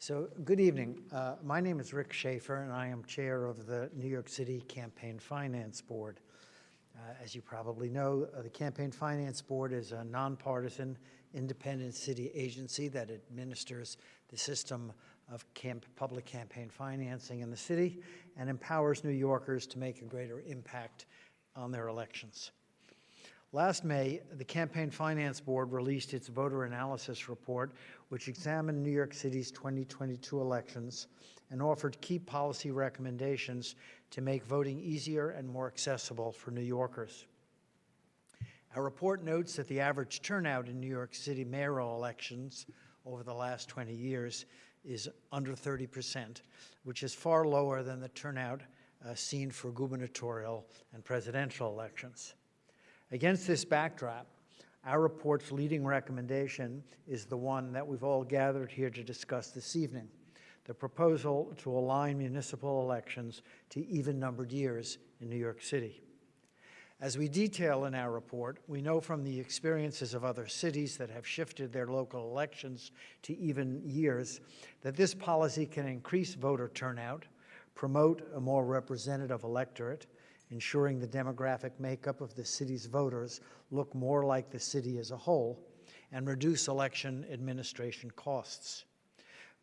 So, good evening. My name is Rick Schaefer, and I am chair of the New York City Campaign Finance Board. As you probably know, the Campaign Finance Board is a nonpartisan, independent city agency that administers the system of public campaign financing in the city and empowers New Yorkers to make a greater impact on their elections. Last May, the Campaign Finance Board released its voter analysis report, which examined New York City's 2022 elections and offered key policy recommendations to make voting easier and more accessible for New Yorkers. Our report notes that the average turnout in New York City mayoral elections over the last 20 years is under 30%, which is far lower than the turnout seen for gubernatorial and presidential elections. Against this backdrop, our report's leading recommendation is the one that we've all gathered here to discuss this evening, the proposal to align municipal elections to even-numbered years in New York City. As we detail in our report, we know from the experiences of other cities that have shifted their local elections to even years that this policy can increase voter turnout, promote a more representative electorate, ensuring the demographic makeup of the city's voters look more like the city as a whole, and reduce election administration costs.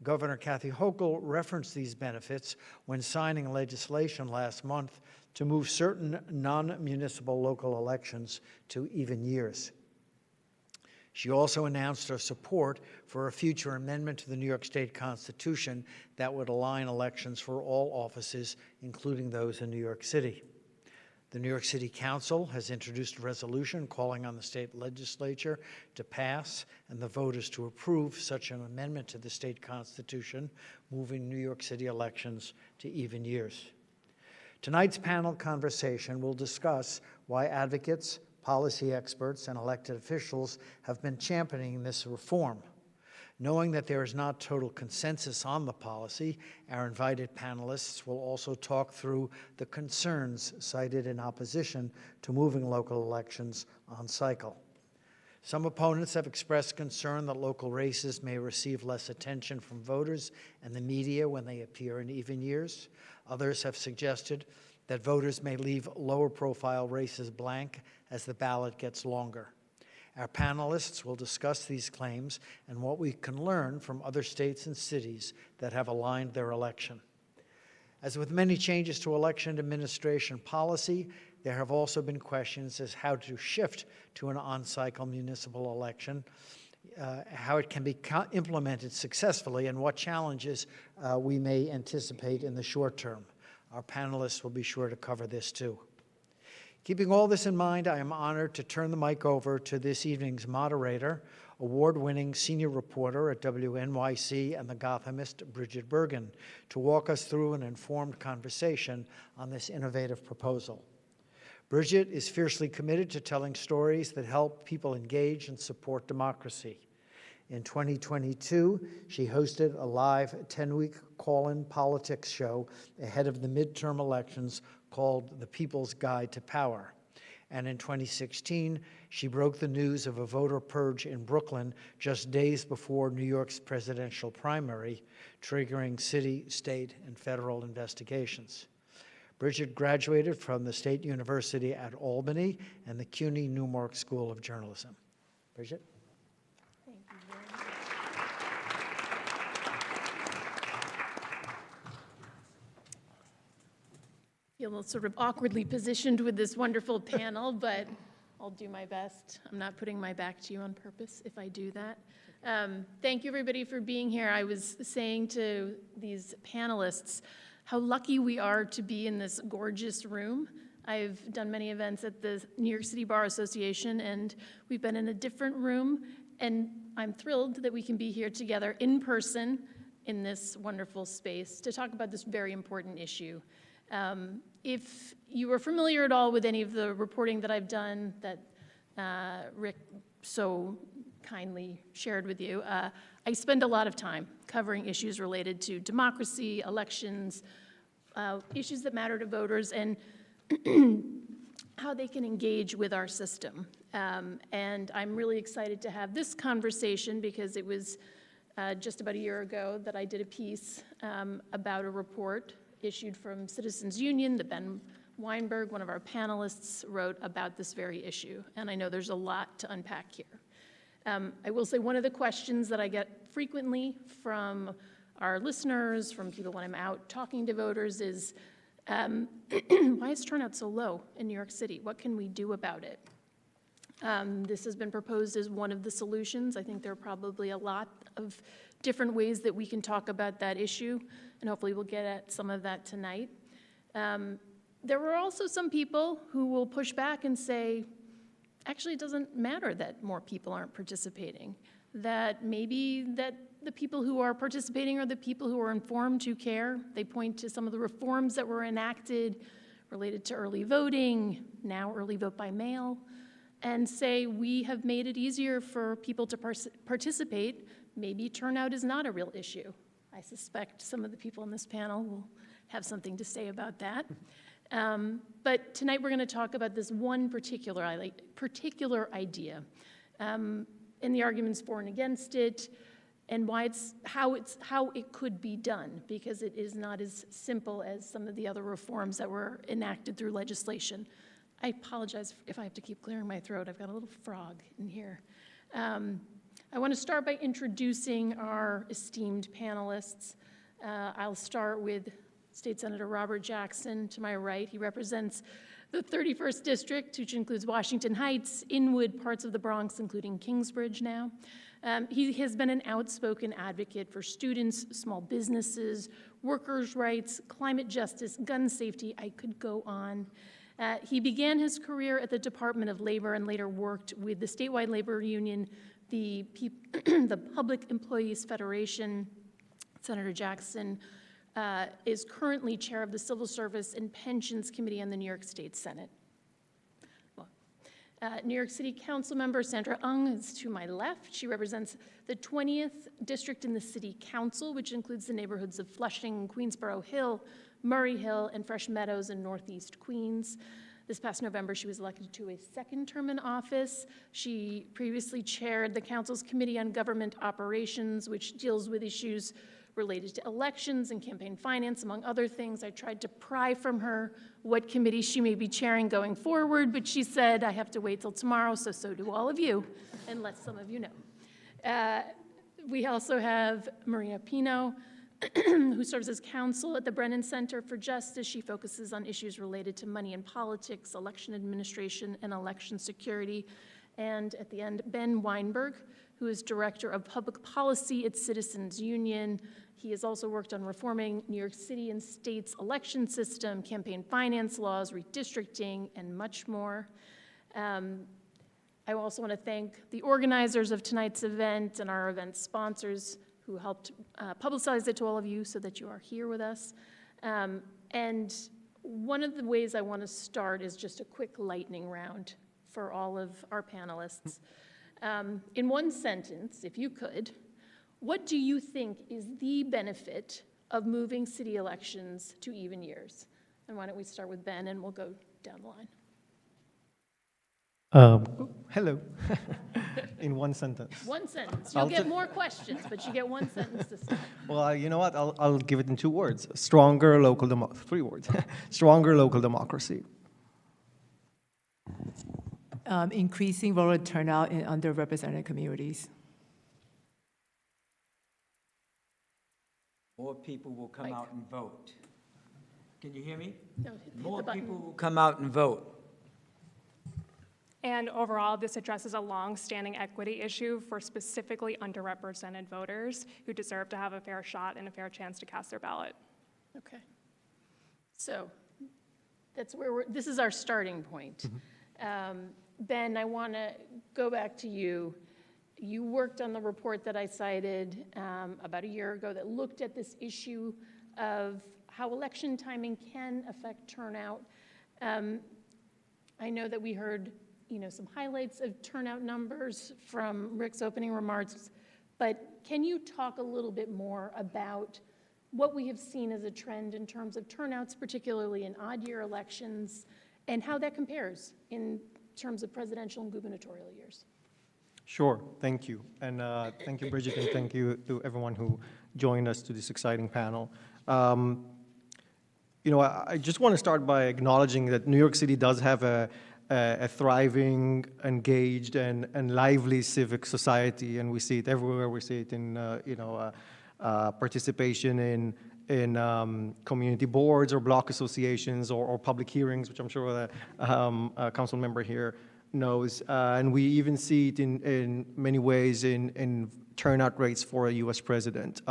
Governor Kathy Hochul referenced these benefits when signing legislation last month to move certain non-municipal local elections to even years. She also announced her support for a future amendment to the New York State Constitution that would align elections for all offices, including those in New York City. The New York City Council has introduced a resolution calling on the state legislature to pass and the voters to approve such an amendment to the state constitution, moving New York City elections to even years. Tonight's panel conversation will discuss why advocates, policy experts, and elected officials have been championing this reform. Knowing that there is not total consensus on the policy, our invited panelists will also talk through the concerns cited in opposition to moving local elections on cycle. Some opponents have expressed concern that local races may receive less attention from voters and the media when they appear in even years. Others have suggested that voters may leave lower profile races blank as the ballot gets longer. Our panelists will discuss these claims and what we can learn from other states and cities that have aligned their election. As with many changes to election administration policy, there have also been questions as how to shift to an on-cycle municipal election, how it can be implemented successfully, and what challenges we may anticipate in the short term. Our panelists will be sure to cover this too. Keeping all this in mind, I am honored to turn the mic over to this evening's moderator, award-winning senior reporter at WNYC and The Gothamist, Brigid Bergin, to walk us through an informed conversation on this innovative proposal. Brigid is fiercely committed to telling stories that help people engage and support democracy. In 2022, she hosted a live 10-week call-in politics show ahead of the midterm elections called The People's Guide to Power. And in 2016, she broke the news of a voter purge in Brooklyn just days before New York's presidential primary, triggering city, state, and federal investigations. Brigid graduated from the State University at Albany and the CUNY Newmark School of Journalism. Brigid? Thank you very much. Feel sort of awkwardly positioned with this wonderful panel, but I'll do my best. I'm not putting my back to you on purpose if I do that. Thank you, everybody, for being here. I was saying to these panelists how lucky we are to be in this gorgeous room. I've done many events at the New York City Bar Association, and we've been in a different room, and I'm thrilled that we can be here together in person in this wonderful space to talk about this very important issue. If you are familiar at all with any of the reporting that I've done that Rick so kindly shared with you, I spend a lot of time covering issues related to democracy, elections, issues that matter to voters, and how they can engage with our system. And I'm really excited to have this conversation because it was just about a year ago that I did a piece about a report issued from Citizens Union that Ben Weinberg, one of our panelists, wrote about this very issue. And I know there's a lot to unpack here. I will say one of the questions that I get frequently from our listeners, from people when I'm out talking to voters is, why is turnout so low in New York City? What can we do about it? This has been proposed as one of the solutions. I think there are probably a lot of different ways that we can talk about that issue, and hopefully we'll get at some of that tonight. There were also some people who will push back and say, actually, it doesn't matter that more people aren't participating, that maybe that the people who are participating are the people who are informed, who care. They point to some of the reforms that were enacted related to early voting, now early vote by mail, and say we have made it easier for people to participate. Maybe turnout is not a real issue. I suspect some of the people on this panel will have something to say about that. But tonight we're going to talk about this one particular idea, and the arguments for and against it, and how it could be done, because it is not as simple as some of the other reforms that were enacted through legislation. I apologize if I have to keep clearing my throat. I've got a little frog in here. I want to start by introducing our esteemed panelists. I'll start with State Senator Robert Jackson to my right. He represents the 31st District, which includes Washington Heights, Inwood, parts of the Bronx, including Kingsbridge now. He has been an outspoken advocate for students, small businesses, workers' rights, climate justice, gun safety. I could go on. He began his career at the Department of Labor and later worked with the statewide labor union, the Public Employees Federation. Senator Jackson is currently chair of the Civil Service and Pensions Committee on the New York State Senate. New York City Council member Sandra is to my left. She represents the 20th District in the City Council, which includes the neighborhoods of Flushing, Queensboro Hill, Murray Hill, and Fresh Meadows in Northeast Queens. This past November, she was elected to a second term in office. She previously chaired the Council's Committee on Government Operations, which deals with issues related to elections and campaign finance, among other things. I tried to pry from her what committee she may be chairing going forward, but she said, I have to wait till tomorrow, so do all of you, and let some of you know. We also have Marina Pino, who serves as counsel at the Brennan Center for Justice. She focuses on issues related to money and politics, election administration, and election security. And at the end, Ben Weinberg, who is Director of Public Policy at Citizens Union. He has also worked on reforming New York City and state's election system, campaign finance laws, redistricting, and much more. I also want to thank the organizers of tonight's event and our event sponsors who helped publicize it to all of you so that you are here with us. And one of the ways I want to start is just a quick lightning round for all of our panelists. In one sentence, if you could, what do you think is the benefit of moving city elections to even years? And why don't we start with Ben, and we'll go down the line. Hello. In one sentence. One sentence. You'll get more questions, but you get one sentence to start. Well, you know what? I'll give it in 2 words. Stronger local 3 words. Stronger local democracy. Increasing voter turnout in underrepresented communities. More people will come out and vote. Can you hear me? No, hit the More button. people will come out and vote. And overall, this addresses a long-standing equity issue for specifically underrepresented voters who deserve to have a fair shot and a fair chance to cast their ballot. Okay. So that's where this is our starting point. Ben, I want to go back to you. You worked on the report that I cited about a year ago that looked at this issue of how election timing can affect turnout. I know that we heard some highlights of turnout numbers from Rick's opening remarks, but can you talk a little bit more about what we have seen as a trend in terms of turnouts, particularly in odd-year elections, and how that compares in terms of presidential and gubernatorial years? Sure, thank you. And thank you, Brigid, and thank you to everyone who joined us to this exciting panel. I just want to start by acknowledging that New York City does have a thriving, engaged, and lively civic society, and we see it everywhere. We see it in, participation in community boards or block associations or public hearings, which I'm sure the council member here knows. And we even see it in many ways in turnout rates for a U.S. president.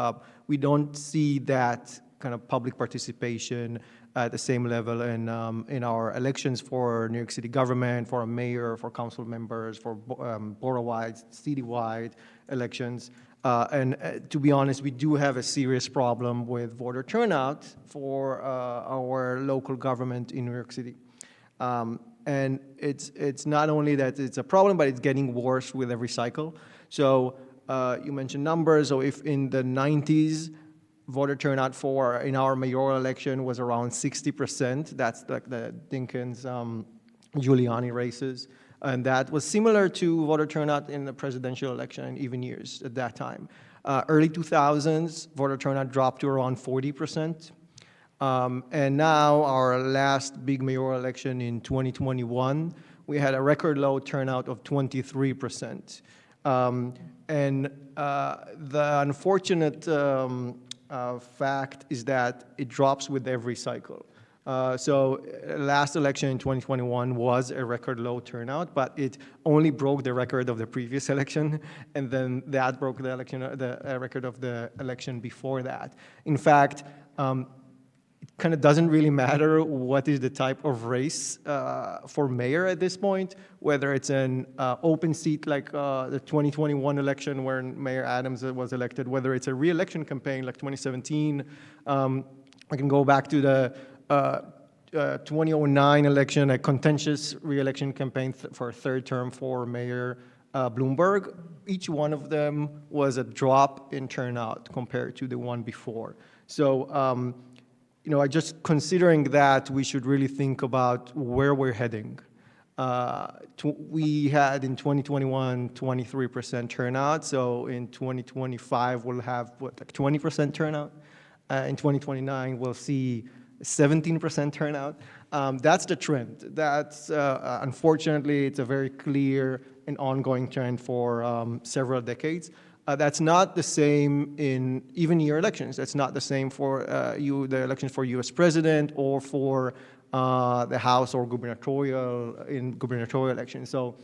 We don't see that kind of public participation at the same level in our elections for New York City government, for a mayor, for council members, for borough-wide, city-wide elections. To be honest, we do have a serious problem with voter turnout for our local government in New York City. And it's not only that it's a problem, but it's getting worse with every cycle. So you mentioned numbers. So if in the 90s, voter turnout in our mayoral election was around 60%, that's like the Dinkins, Giuliani races. And that was similar to voter turnout in the presidential election in even years at that time. Early 2000s, voter turnout dropped to around 40%. And now, our last big mayoral election in 2021, we had a record low turnout of 23%. And the unfortunate fact is that it drops with every cycle. So last election in 2021 was a record low turnout, but it only broke the record of the previous election, and then that broke the record of the election before that. In fact, it kind of doesn't really matter what is the type of race for mayor at this point, whether it's an open seat like the 2021 election where Mayor Adams was elected, whether it's a re-election campaign like 2017. I can go back to the 2009 election, a contentious re-election campaign for a third term for Mayor Bloomberg. Each one of them was a drop in turnout compared to the one before. So, just considering that, we should really think about where we're heading. We had in 2021, 23% turnout. So in 2025, we'll have, like 20% turnout. In 2029, we'll see 17% turnout. That's the trend. That's, unfortunately, it's a very clear and ongoing trend for several decades. That's not the same in even year elections. That's not the same for the elections for U.S. president or for the House or gubernatorial elections. So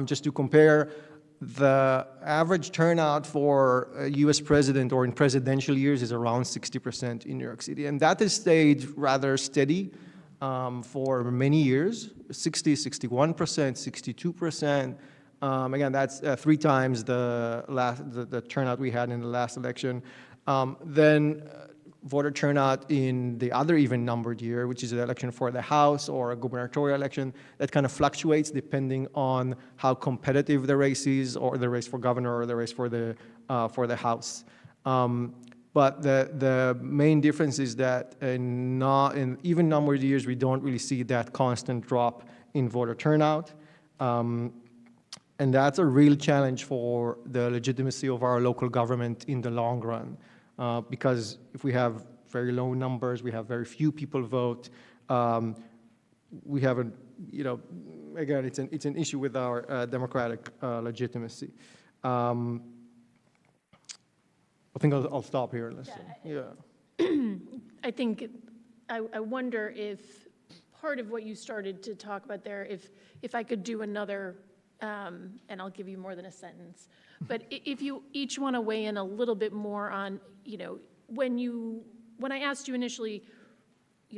just to compare, the average turnout for a U.S. president or in presidential years is around 60% in New York City. And that has stayed rather steady for many years, 60, 61%, 62%. Again, that's 3 times the turnout we had in the last election. Then voter turnout in the other even-numbered year, which is the election for the House or a gubernatorial election, that kind of fluctuates depending on how competitive the race is, or the race for governor or the race for the House. But the main difference is that in even-numbered years, we don't really see that constant drop in voter turnout. And that's a real challenge for the legitimacy of our local government in the long run. Because if we have very low numbers, we have very few people vote, we have again, it's an issue with our democratic legitimacy. I think I'll stop here. I think, I wonder if part of what you started to talk about there, if I could do another, and I'll give you more than a sentence, but if you each want to weigh in a little bit more on, when I asked you initially,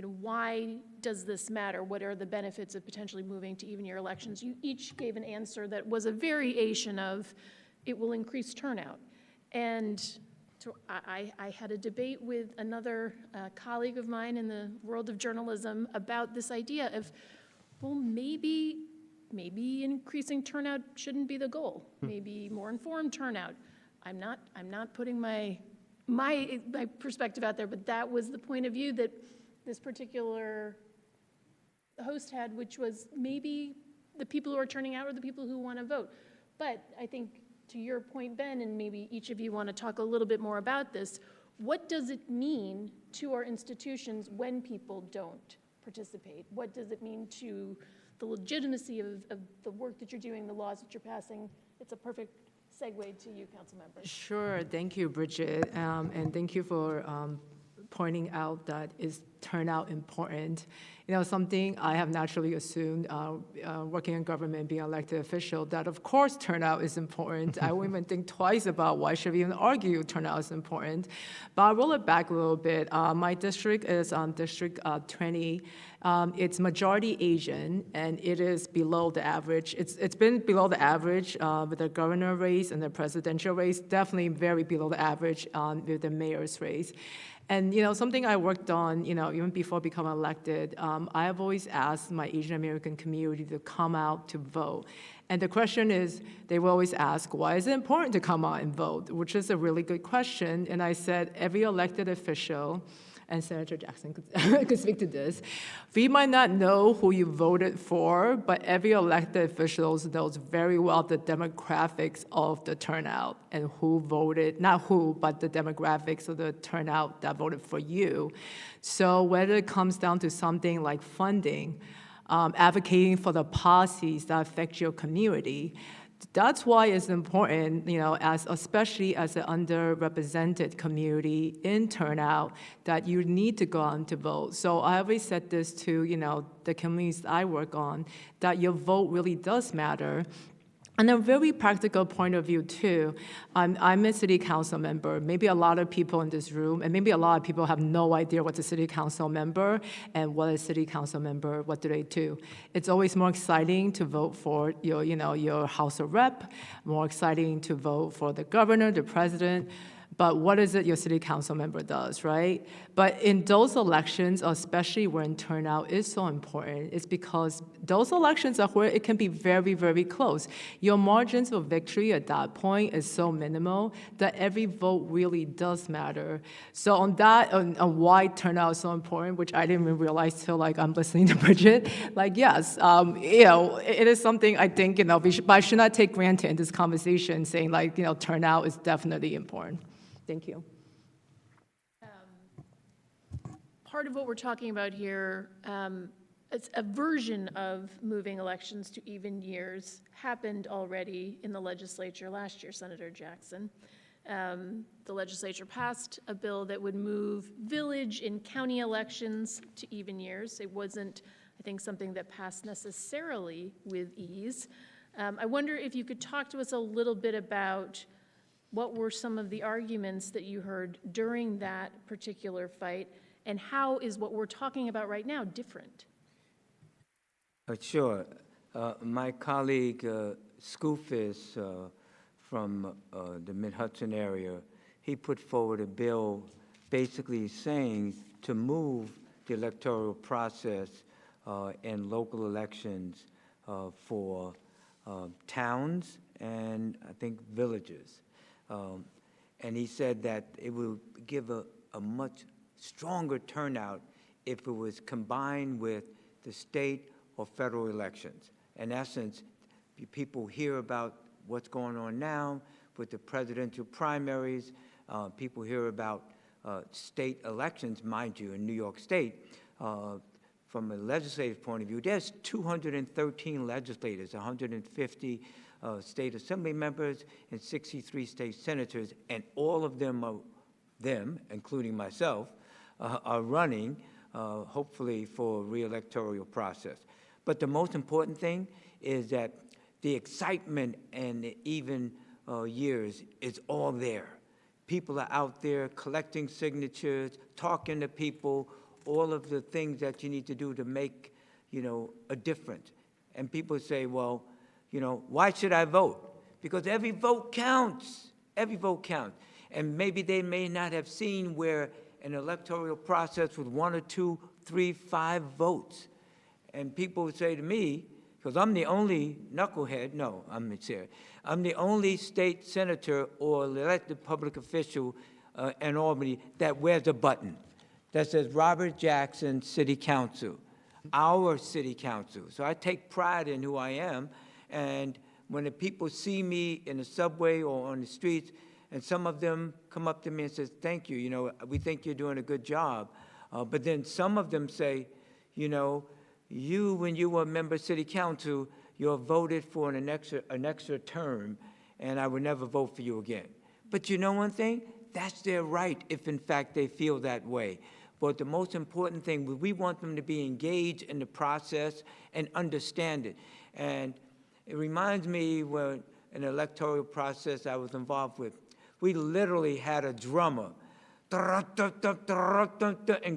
why does this matter? What are the benefits of potentially moving to even year elections? You each gave an answer that was a variation of, it will increase turnout. And so I had a debate with another colleague of mine in the world of journalism about this idea of, well, maybe increasing turnout shouldn't be the goal. Maybe more informed turnout. I'm not putting my perspective out there, but that was the point of view that this particular host had, which was maybe the people who are turning out are the people who want to vote. But I think to your point, Ben, and maybe each of you want to talk a little bit more about this, what does it mean to our institutions when people don't participate? What does it mean to the legitimacy of the work that you're doing, the laws that you're passing? It's a perfect segue to you, council members. Sure, thank you, Brigid, and thank you for pointing out that is turnout important. You know, something I have naturally assumed, working in government, being an elected official, that of course turnout is important. I won't even think twice about why should we even argue turnout is important. But I'll roll it back a little bit. My district is District 20. It's majority Asian, and it is below the average. It's been below the average with the governor race and the presidential race, definitely very below the average with the mayor's race. And, you know, something I worked on, you know, even before becoming elected, I have always asked my Asian American community to come out to vote. And the question is, they will always ask, why is it important to come out and vote? Which is a really good question. And I said, every elected official, and Senator Jackson could speak to this, we might not know who you voted for, but every elected official knows very well the demographics of the turnout and who voted, not who, but the demographics of the turnout that voted for you. So whether it comes down to something like funding, advocating for the policies that affect your community, that's why it's important, you know, especially as an underrepresented community in turnout, that you need to go out to vote. So I always said this to, you know, the communities I work on, that your vote really does matter. And a very practical point of view, too, I'm a city council member. Maybe a lot of people in this room, and maybe a lot of people have no idea what's a city council member and what a city council member, what do they do. It's always more exciting to vote for your, you know, your House of Rep, more exciting to vote for the governor, the president. But what is it your city council member does, right? But in those elections, especially when turnout is so important, it's because those elections are where it can be very, very close. Your margins of victory at that point is so minimal that every vote really does matter. So on that, on why turnout is so important, which I didn't even realize till like I'm listening to Brigid, like yes, you know, it is something I think, you know, but I should not take granted in this conversation saying like, you know, turnout is definitely important. Thank you. Part of what we're talking about here, it's a version of moving elections to even years, happened already in the legislature last year, Senator Jackson. The legislature passed a bill that would move village and county elections to even years. It wasn't, I think, something that passed necessarily with ease. I wonder if you could talk to us a little bit about what were some of the arguments that you heard during that particular fight, and how is what we're talking about right now different? Sure. My colleague, Scoofus, from the Mid-Hudson area, he put forward a bill basically saying to move the electoral process in local elections for towns and I think villages. And he said that it will give a much stronger turnout if it was combined with the state or federal elections. In essence, people hear about what's going on now with the presidential primaries. People hear about state elections, mind you, in New York State. From a legislative point of view, there's 213 legislators, 150 state assembly members, and 63 state senators, and all of them, including myself, are running, hopefully, for a re-electoral process. But the most important thing is that the excitement and the even years is all there. People are out there collecting signatures, talking to people, all of the things that you need to do to make, you know, a difference. And people say, well, you know, why should I vote? Because every vote counts. Every vote counts. And maybe they may not have seen where an electoral process with 1 or 2, 3, 5 votes. And people would say to me, because I'm the only knucklehead, no, I'm serious. I'm the only state senator or elected public official in Albany that wears a button that says Robert Jackson City Council, our city council. So I take pride in who I am, and when the people see me in the subway or on the streets, and some of them come up to me and says, thank you, you know, we think you're doing a good job. But then some of them say, you know, when you were a member of city council, you're voted for an extra term, and I would never vote for you again. But you know one thing? That's their right if in fact they feel that way. But the most important thing, we want them to be engaged in the process and understand it. And it reminds me when an electoral process I was involved with, we literally had a drummer and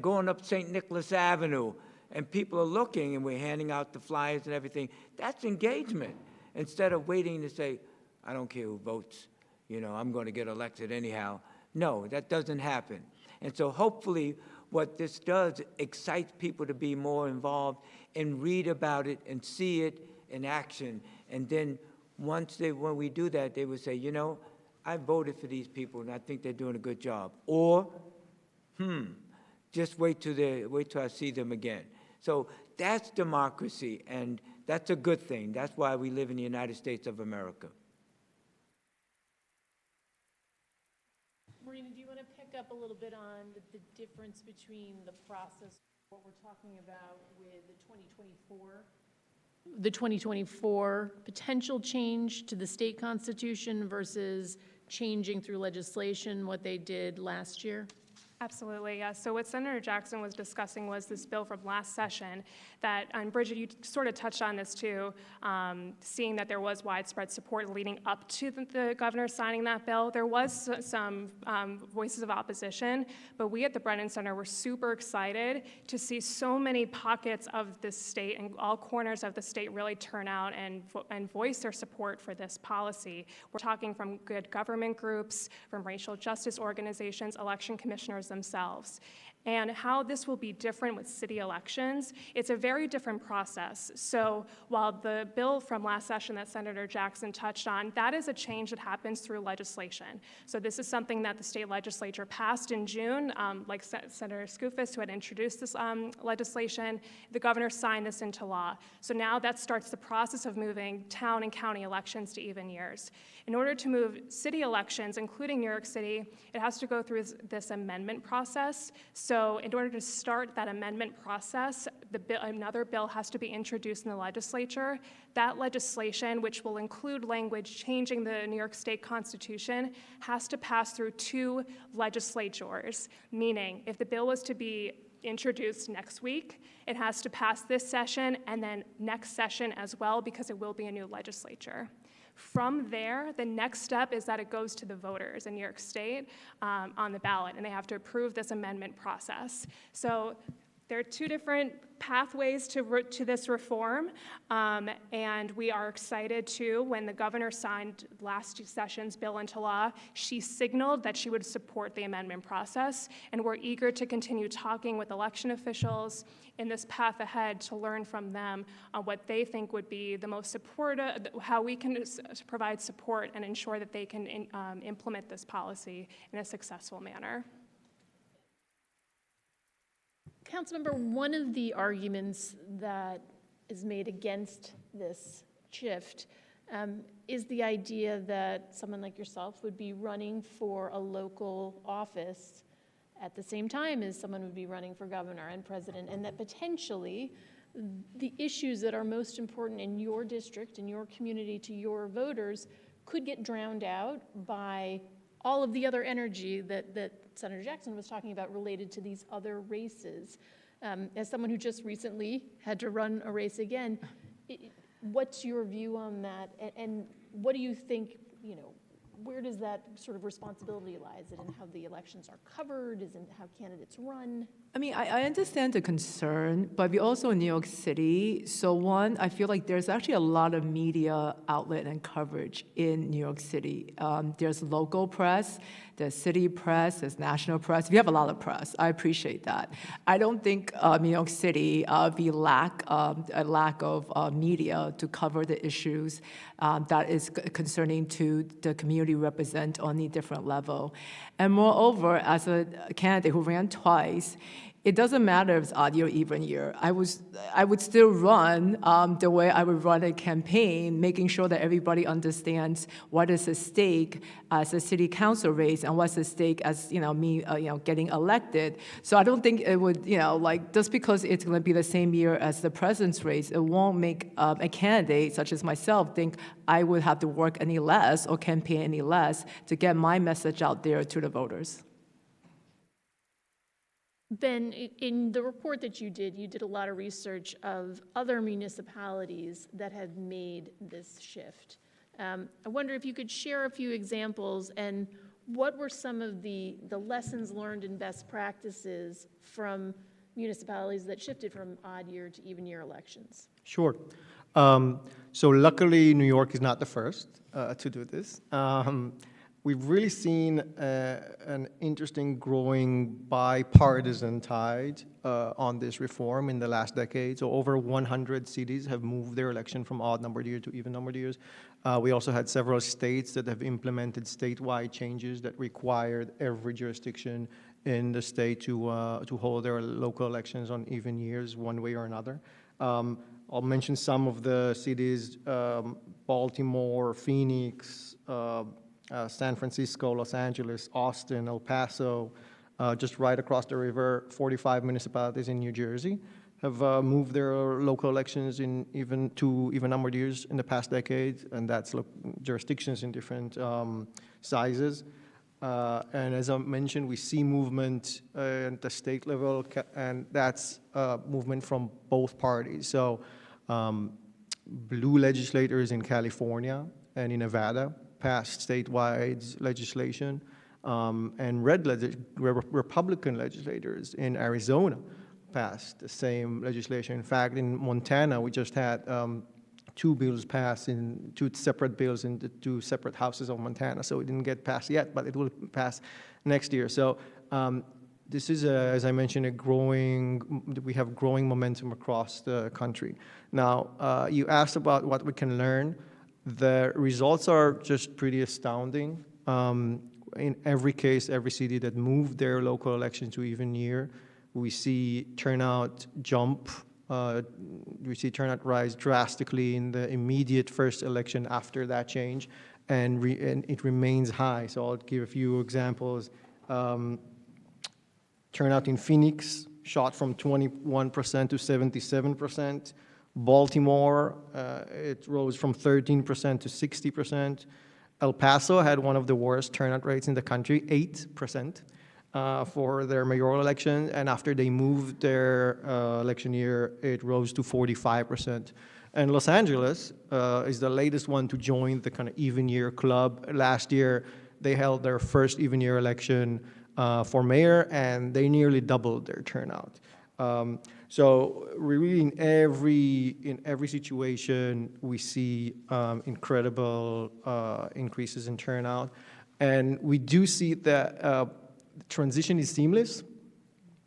going up St. Nicholas Avenue, and people are looking, and we're handing out the flyers and everything. That's engagement, instead of waiting to say, I don't care who votes, you know, I'm going to get elected anyhow. No, that doesn't happen. And so hopefully what this does excites people to be more involved and read about it and see it in action. And then when we do that, they would say, you know, I voted for these people and I think they're doing a good job. Or, just wait till I see them again. So that's democracy, and that's a good thing. That's why we live in the United States of America. Marina, do you want to pick up a little bit on the difference between the process, what we're talking about with the 2024 potential change to the state constitution versus changing through legislation what they did last year? Absolutely, yes. So what Senator Jackson was discussing was this bill from last session that, and Brigid, you sort of touched on this too, seeing that there was widespread support leading up to the governor signing that bill. There was some voices of opposition, but we at the Brennan Center were super excited to see so many pockets of the state and all corners of the state really turn out and voice their support for this policy. We're talking from good government groups, from racial justice organizations, election commissioners themselves. And how this will be different with city elections, it's a very different process. So while the bill from last session that Senator Jackson touched on, that is a change that happens through legislation. So this is something that the state legislature passed in June, like Senator Skoufis, who had introduced this legislation. The governor signed this into law. So now that starts the process of moving town and county elections to even years. In order to move city elections, including New York City, it has to go through this amendment process. So in order to start that amendment process, another bill has to be introduced in the legislature. That legislation, which will include language changing the New York State Constitution, has to pass through 2 legislatures, meaning if the bill was to be introduced next week, it has to pass this session and then next session as well, because it will be a new legislature. From there, the next step is that it goes to the voters in New York State on the ballot, and they have to approve this amendment process. So there are 2 different pathways to this reform, and we are excited too. When the governor signed last session's bill into law, she signaled that she would support the amendment process, and we're eager to continue talking with election officials in this path ahead to learn from them on what they think would be the most supportive, how we can provide support and ensure that they can implement this policy in a successful manner. Councilmember, one of the arguments that is made against this shift is the idea that someone like yourself would be running for a local office at the same time as someone would be running for governor and president, and that potentially the issues that are most important in your district, in your community, to your voters, could get drowned out by all of the other energy that Senator Jackson was talking about related to these other races. As someone who just recently had to run a race again, what's your view on that? And what do you think, you know, where does that sort of responsibility lie? Is it in how the elections are covered? Is it in how candidates run? I mean, I understand the concern, but we're also in New York City. So one, I feel like there's actually a lot of media outlet and coverage in New York City. There's local press, there's city press, there's national press. We have a lot of press. I appreciate that. I don't think New York City we lack a lack of media to cover the issues that is concerning to the community represent on a different level. And moreover, as a candidate who ran twice, it doesn't matter if it's odd year or even year. I would still run the way I would run a campaign, making sure that everybody understands what is at stake as a city council race and what's at stake as me getting elected. So I don't think it would like just because it's going to be the same year as the president's race, it won't make a candidate such as myself think I would have to work any less or campaign any less to get my message out there to the voters. Ben, in the report that you did a lot of research of other municipalities that have made this shift. I wonder if you could share a few examples and what were some of the lessons learned and best practices from municipalities that shifted from odd year to even year elections? Sure. So luckily, New York is not the first to do this. We've really seen an interesting growing bipartisan tide on this reform in the last decade. So over 100 cities have moved their election from odd numbered year to even numbered years. We also had several states that have implemented statewide changes that required every jurisdiction in the state to hold their local elections on even years, one way or another. I'll mention some of the cities: Baltimore, Phoenix, San Francisco, Los Angeles, Austin, El Paso, just right across the river. 45 municipalities in New Jersey have moved their local elections in even numbered years in the past decade, and that's jurisdictions in different sizes. And as I mentioned, we see movement at the state level, and that's movement from both parties. So blue legislators in California and in Nevada passed statewide legislation, and red Republican legislators in Arizona passed the same legislation. In fact, in Montana, we just had two bills passed in two separate bills in the two separate houses of Montana. So it didn't get passed yet, but it will pass next year. So this is, as I mentioned, we have growing momentum across the country. Now, you asked about what we can learn. The results are just pretty astounding. In every case, every city that moved their local election to even year, we see turnout jump. We see turnout rise drastically in the immediate first election after that change, and it remains high. So I'll give a few examples. Turnout in Phoenix shot from 21% to 77%. Baltimore, it rose from 13% to 60%. El Paso had one of the worst turnout rates in the country, 8% for their mayoral election. And after they moved their election year, it rose to 45%. And Los Angeles is the latest one to join the kind of even year club. Last year, they held their first even year election for mayor, and they nearly doubled their turnout. So really in every situation, we see incredible increases in turnout. And we do see that transition is seamless.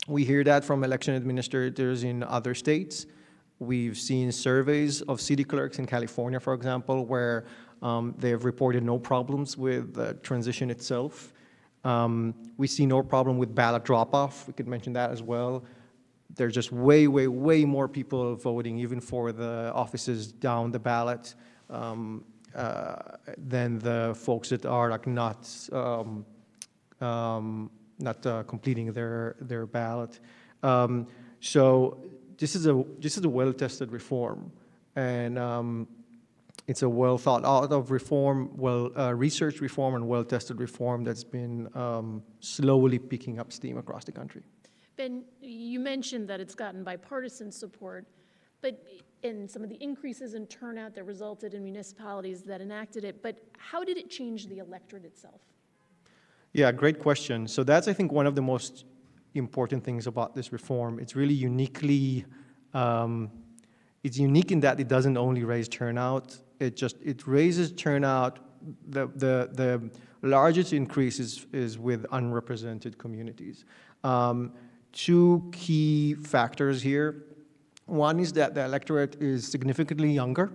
We hear that from election administrators in other states. We've seen surveys of city clerks in California, for example, where they have reported no problems with the transition itself. We see no problem with ballot drop-off. We could mention that as well. There's just way more people voting, even for the offices down the ballot, than the folks that are like not completing their ballot. So this is a well-tested reform, and it's a well thought out of reform, researched reform, and well-tested reform that's been slowly picking up steam across the country. Ben, you mentioned that it's gotten bipartisan support, but in some of the increases in turnout that resulted in municipalities that enacted it, but how did it change the electorate itself? Yeah, great question. So that's, I think, one of the most important things about this reform. It's really unique in that it doesn't only raise turnout, it raises turnout. The largest increase is with unrepresented communities. Two key factors here. One is that the electorate is significantly younger.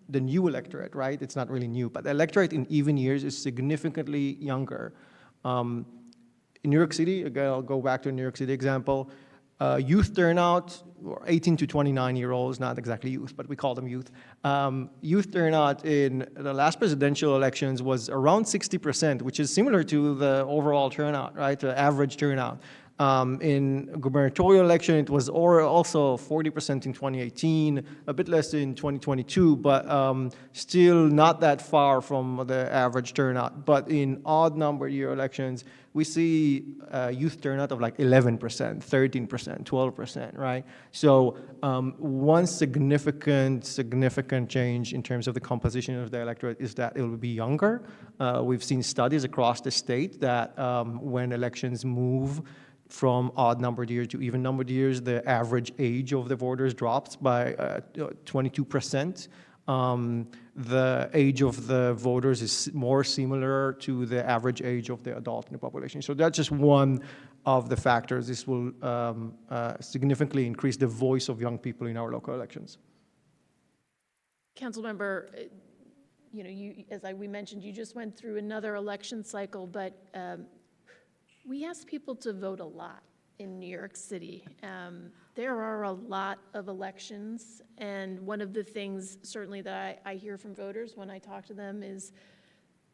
The new electorate, right? It's not really new, but the electorate in even years is significantly younger. In New York City, again, I'll go back to a New York City example. Youth turnout, or 18 to 29-year-olds, not exactly youth, but we call them youth. Youth turnout in the last presidential elections was around 60%, which is similar to the overall turnout, right, the average turnout. In gubernatorial election, it was also 40% in 2018, a bit less in 2022, but still not that far from the average turnout. But in odd number year elections, we see youth turnout of like 11%, 13%, 12%, right? So one significant change in terms of the composition of the electorate is that it will be younger. We've seen studies across the state that when elections move from odd-numbered years to even-numbered years, the average age of the voters drops by 22%. The age of the voters is more similar to the average age of the adult in the population. So that's just one of the factors. This will significantly increase the voice of young people in our local elections. Councilmember, we mentioned, you just went through another election cycle, but we ask people to vote a lot in New York City. There are a lot of elections, and one of the things certainly that I hear from voters when I talk to them is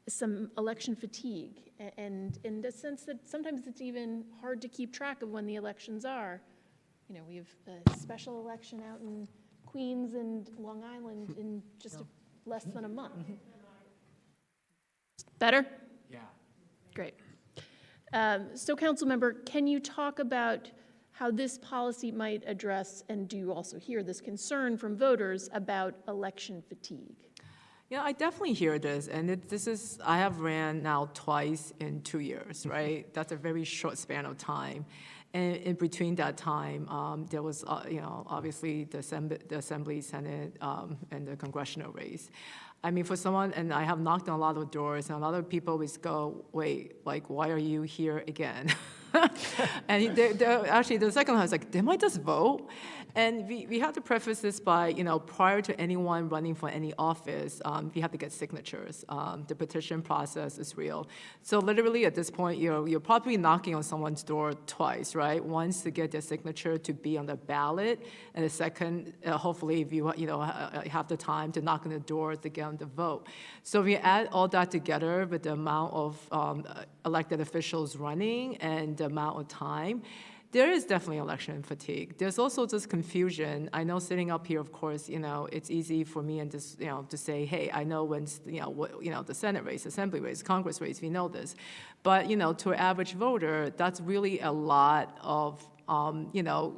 some election fatigue, and in the sense that sometimes it's even hard to keep track of when the elections are. We have a special election out in Queens and Long Island in just less than a month. Better? Yeah. Great. So, Councilmember, can you talk about how this policy might address, and do you also hear this concern from voters about election fatigue? Yeah, I definitely hear this, and I have ran now twice in 2 years, right? That's a very short span of time. And in between that time, there was, obviously the Assembly, Senate, and the congressional race. I mean, for someone, and I have knocked on a lot of doors, and a lot of people always go, wait, like, why are you here again? And actually, the second one was like, didn't I just vote? And we have to preface this by, prior to anyone running for any office, you have to get signatures. The petition process is real. So literally at this point, you're probably knocking on someone's door twice, right? Once to get their signature to be on the ballot, and the second, hopefully, if you have the time to knock on the door to get on the vote. So we add all that together with the amount of elected officials running and the amount of time, there is definitely election fatigue. There's also just confusion. I know sitting up here, of course, it's easy for me and just, to say, hey, I know when, the Senate race, Assembly race, Congress race, we know this. But, to an average voter, that's really a lot of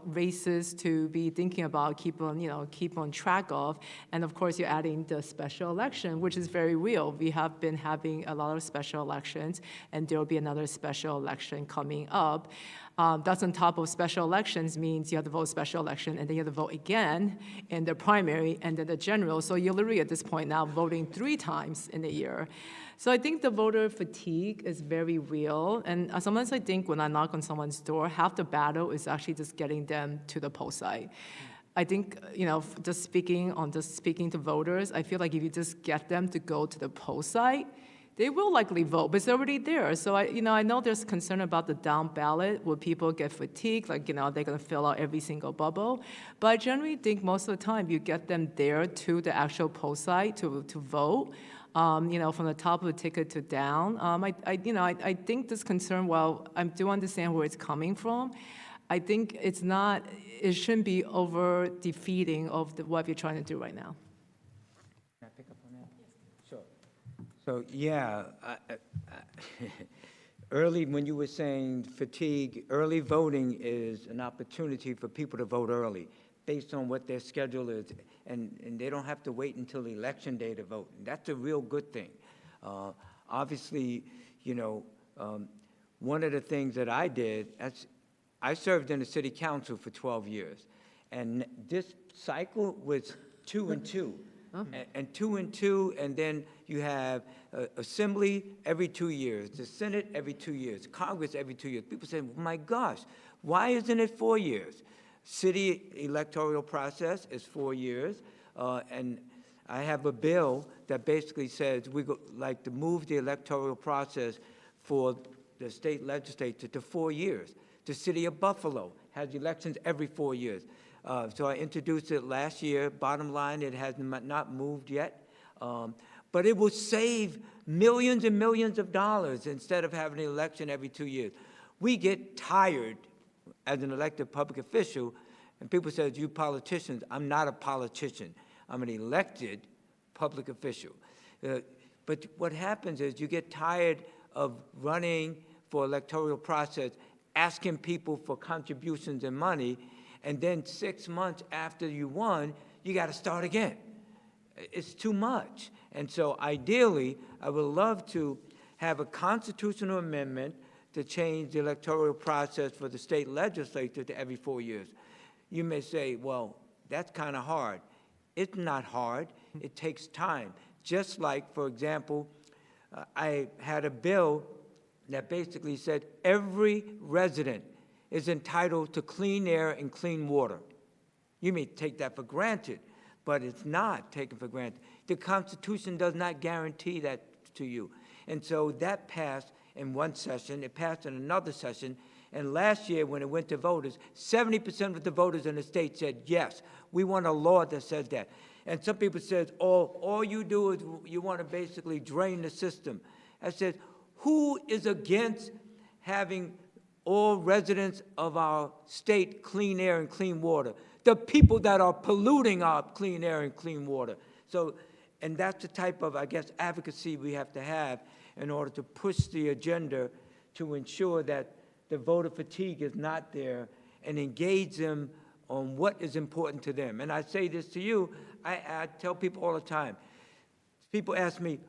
races to be thinking about, keep on track of. And of course, you're adding the special election, which is very real. We have been having a lot of special elections, and there will be another special election coming up. That's on top of special elections means you have to vote special election, and then you have to vote again in the primary and then the general. So you're literally at this point now voting 3 times in a year. So I think the voter fatigue is very real. And sometimes I think when I knock on someone's door, half the battle is actually just getting them to the poll site. I think, just speaking to voters, I feel like if you just get them to go to the poll site, they will likely vote, but it's already there. So I know there's concern about the down ballot. Will people get fatigued? Like, they're going to fill out every single bubble. But I generally think most of the time you get them there to the actual poll site to vote. From the top of the ticket to down. I think this concern, while I do understand where it's coming from, I think it shouldn't be over defeating of what you're trying to do right now. Can I pick up on that? Sure. So, yeah, early, when you were saying fatigue, early voting is an opportunity for people to vote early based on what their schedule is, and they don't have to wait until the election day to vote. And that's a real good thing. Obviously, one of the things that I did, I served in the city council for 12 years, and this cycle was 2 and 2. Oh. And 2 and 2, and then you have Assembly every 2 years, the Senate every 2 years, Congress every 2 years. People say, my gosh, why isn't it 4 years? City electoral process is 4 years, and I have a bill that basically says we like to move the electoral process for the state legislature to 4 years The city of Buffalo has elections every 4 years. So I introduced it last year. Bottom line, it has not moved yet. But it will save millions and millions of dollars instead of having an election every 2 years. We get tired as an elected public official, and people say, you politicians, I'm not a politician. I'm an elected public official. But what happens is you get tired of running for electoral process, asking people for contributions and money, and then 6 months after you won, you got to start again. It's too much. And so ideally, I would love to have a constitutional amendment to change the electoral process for the state legislature to every 4 years. You may say, well, that's kind of hard. It's not hard. It takes time. Just like, for example, I had a bill that basically said every resident is entitled to clean air and clean water. You may take that for granted, but it's not taken for granted. The Constitution does not guarantee that to you. And so that passed in one session, it passed in another session, and last year when it went to voters, 70% of the voters in the state said, yes, we want a law that says that. And some people said, all you do is you want to basically drain the system. I said, who is against having all residents of our state clean air and clean water? The people that are polluting our clean air and clean water. So, and that's the type of, I guess, advocacy we have to have in order to push the agenda to ensure that the voter fatigue is not there and engage them on what is important to them. And I say this to you, I tell people all the time. People ask me,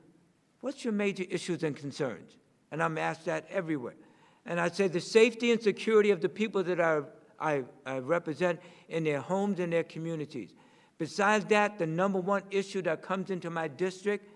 what's your major issues and concerns? And I'm asked that everywhere. And I say the safety and security of the people that I represent in their homes and their communities. Besides that, the number one issue that comes into my district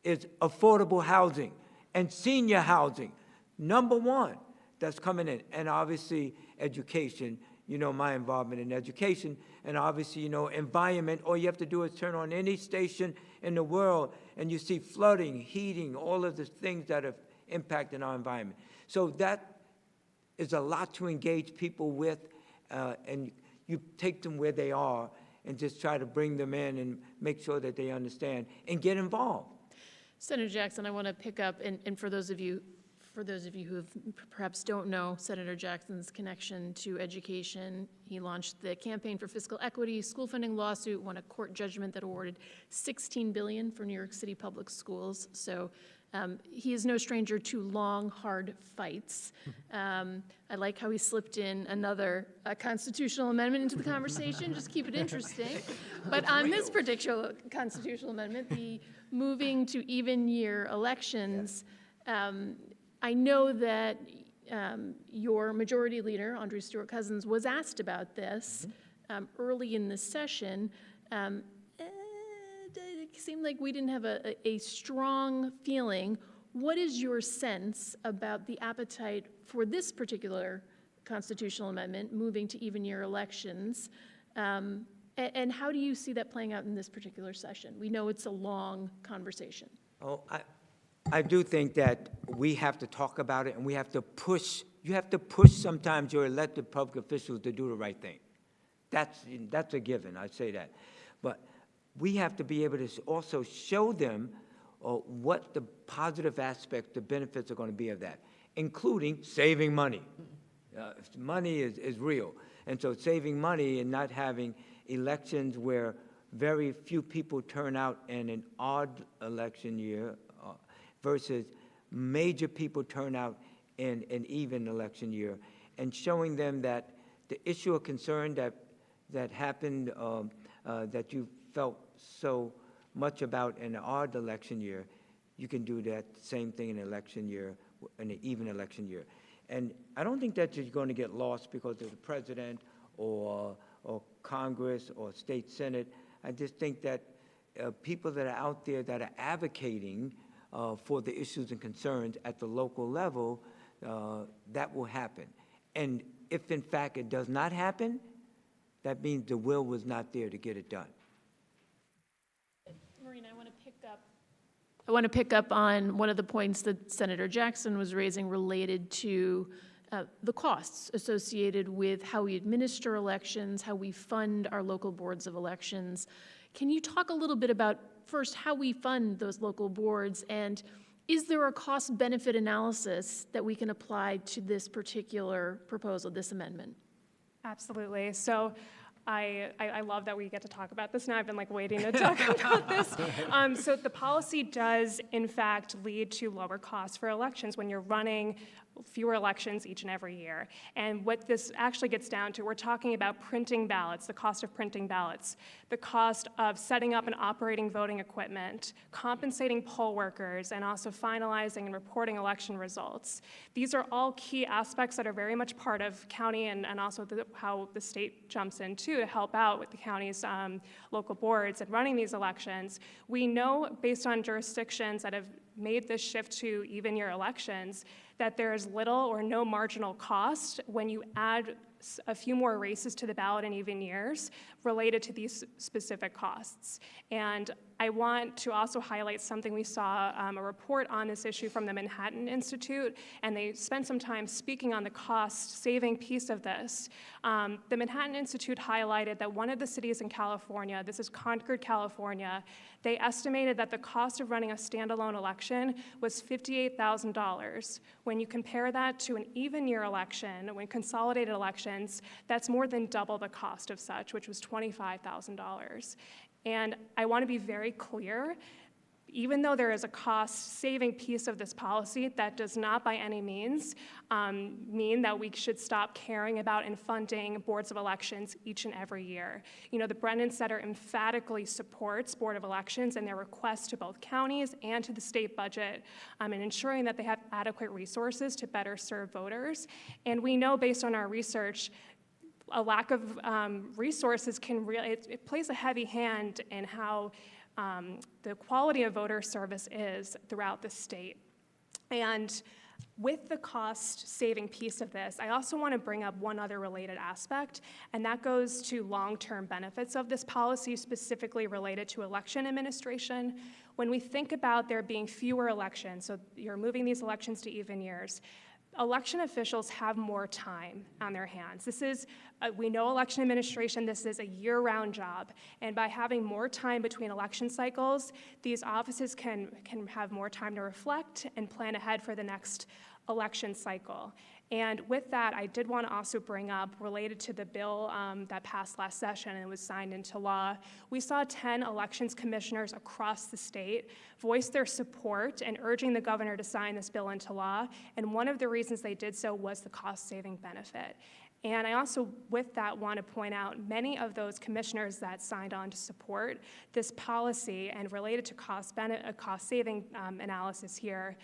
is affordable housing and senior housing. Number one that's coming in. And obviously education, you know my involvement in education, and obviously, you know, environment. All you have to do is turn on any station in the world and you see flooding, heating, all of the things that have impacted our environment. So that is a lot to engage people with, and you take them where they are and just try to bring them in and make sure that they understand and get involved. Senator Jackson, I want to pick up, and for those of you who perhaps don't know Senator Jackson's connection to education, he launched the Campaign for Fiscal Equity school funding lawsuit, won a court judgment that awarded $16 billion for New York City public schools. So he is no stranger to long, hard fights. I like how he slipped in another constitutional amendment into the conversation, just keep it interesting. But on this particular constitutional amendment, the moving to even year elections, I know that your majority leader, Andre Stewart Cousins, was asked about this early in the session. It seemed like we didn't have a strong feeling. What is your sense about the appetite for this particular constitutional amendment, moving to even year elections? And how do you see that playing out in this particular session? We know it's a long conversation. Oh, I do think that we have to talk about it and we have to push. You have to push sometimes your elected public officials to do the right thing. That's a given, I say that. But we have to be able to also show them what the positive aspects, the benefits are going to be of that, including saving money. Money is real. And so saving money and not having elections where very few people turn out in an odd election year versus major people turn out in an even election year, and showing them that the issue of concern that happened, that you felt so much about in an odd election year, you can do that same thing in an election year, in an even election year. And I don't think that you're going to get lost because of the president or Congress or state senate. I just think that people that are out there that are advocating for the issues and concerns at the local level, that will happen. And if in fact it does not happen, that means the will was not there to get it done. Marina, I want to pick up on one of the points that Senator Jackson was raising related to the costs associated with how we administer elections, how we fund our local boards of elections. Can you talk a little bit about, first, how we fund those local boards, and is there a cost-benefit analysis that we can apply to this particular proposal, this amendment? Absolutely. So I love that we get to talk about this now. I've been like waiting to talk about this. So the policy does, in fact, lead to lower costs for elections when you're running fewer elections each and every year. And what this actually gets down to, we're talking about printing ballots, the cost of printing ballots, the cost of setting up and operating voting equipment, compensating poll workers, and also finalizing and reporting election results. These are all key aspects that are very much part of county and also how the state jumps in too to help out with the county's local boards and running these elections. We know, based on jurisdictions that have made this shift to even year elections, that there is little or no marginal cost when you add a few more races to the ballot in even years related to these specific costs. And I want to also highlight something we saw, a report on this issue from the Manhattan Institute, and they spent some time speaking on the cost-saving piece of this. The Manhattan Institute highlighted that one of the cities in California, this is Concord, California, they estimated that the cost of running a standalone election was $58,000. When you compare that to an even year election, when consolidated elections, that's more than double the cost of such, which was $25,000. And I want to be very clear, even though there is a cost-saving piece of this policy, that does not by any means mean that we should stop caring about and funding boards of elections each and every year. You know, the Brennan Center emphatically supports Board of Elections and their requests to both counties and to the state budget in ensuring that they have adequate resources to better serve voters. And we know, based on our research, a lack of resources can really, it plays a heavy hand in how the quality of voter service is throughout the state. And with the cost-saving piece of this, I also want to bring up one other related aspect, and that goes to long-term benefits of this policy, specifically related to election administration. When we think about there being fewer elections, so you're moving these elections to even years, election officials have more time on their hands. This is, we know election administration, this is a year-round job. And by having more time between election cycles, these offices can have more time to reflect and plan ahead for the next election cycle. And with that, I did want to also bring up, related to the bill that passed last session and was signed into law, we saw 10 elections commissioners across the state voice their support and urging the governor to sign this bill into law. And one of the reasons they did so was the cost-saving benefit. And I also, with that, want to point out many of those commissioners that signed on to support this policy and related to cost-saving analysis here.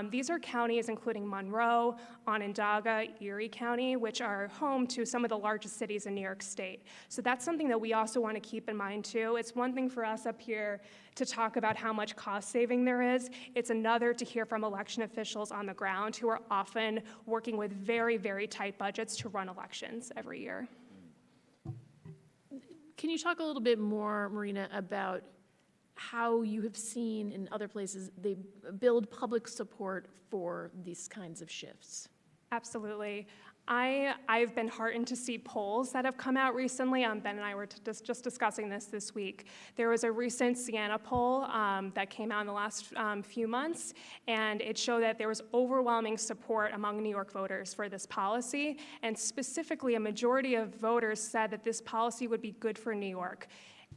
These are counties including Monroe, Onondaga, Erie County, which are home to some of the largest cities in New York State. So that's something that we also want to keep in mind too. It's one thing for us up here to talk about how much cost saving there is. It's another to hear from election officials on the ground who are often working with very, very tight budgets to run elections every year. Can you talk a little bit more, Marina, about how you have seen in other places they build public support for these kinds of shifts? Absolutely. I've been heartened to see polls that have come out recently. Ben and I were just discussing this week. There was a recent Siena poll that came out in the last few months, and it showed that there was overwhelming support among New York voters for this policy, and specifically a majority of voters said that this policy would be good for New York.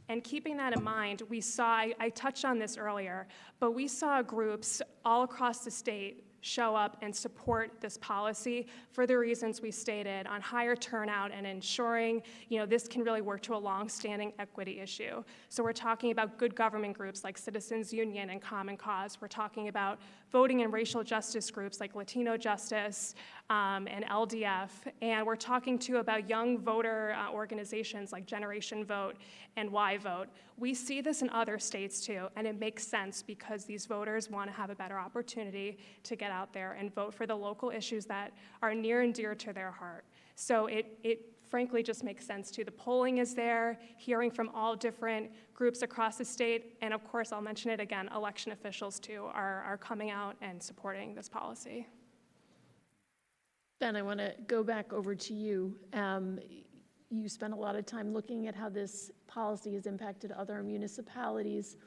And keeping that in mind, we saw, I touched on this earlier, but we saw groups all across the state show up and support this policy for the reasons we stated on higher turnout and ensuring, this can really work to a long-standing equity issue. So we're talking about good government groups like Citizens Union and Common Cause. We're talking about voting and racial justice groups like Latino Justice and LDF. And we're talking too about young voter organizations like Generation Vote and Y Vote. We see this in other states too, and it makes sense because these voters want to have a better opportunity to get out there and vote for the local issues that are near and dear to their heart. So it frankly just makes sense too. The polling is there, hearing from all different groups across the state, and of course, I'll mention it again, election officials too are coming out and supporting this policy. Ben, I want to go back over to you. You spent a lot of time looking at how this policy has impacted other municipalities.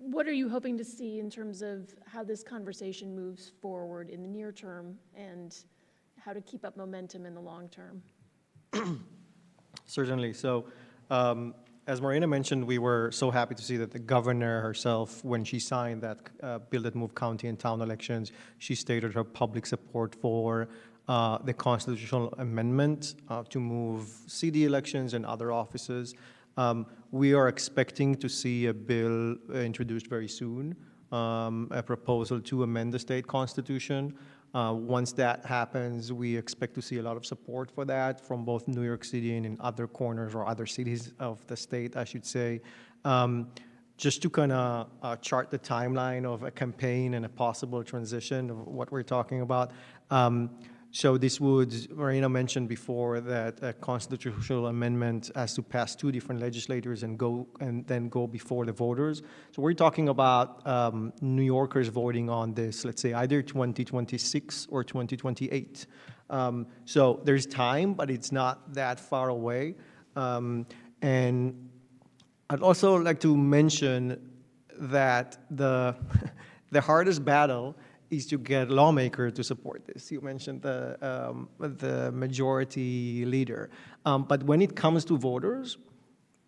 What are you hoping to see in terms of how this conversation moves forward in the near term and how to keep up momentum in the long term? Certainly. So, as Marina mentioned, we were so happy to see that the governor herself, when she signed that bill that moved county and town elections, she stated her public support for the constitutional amendment to move city elections and other offices. We are expecting to see a bill introduced very soon, a proposal to amend the state constitution. Once that happens, we expect to see a lot of support for that from both New York City and in other corners or other cities of the state, I should say. Just to kind of chart the timeline of a campaign and a possible transition of what we're talking about. So this would, Marina mentioned before that a constitutional amendment has to pass two different legislators and then go before the voters. So we're talking about New Yorkers voting on this, let's say either 2026 or 2028. So there's time, but it's not that far away. And I'd also like to mention that the hardest battle is to get lawmakers to support this. You mentioned the majority leader. But when it comes to voters,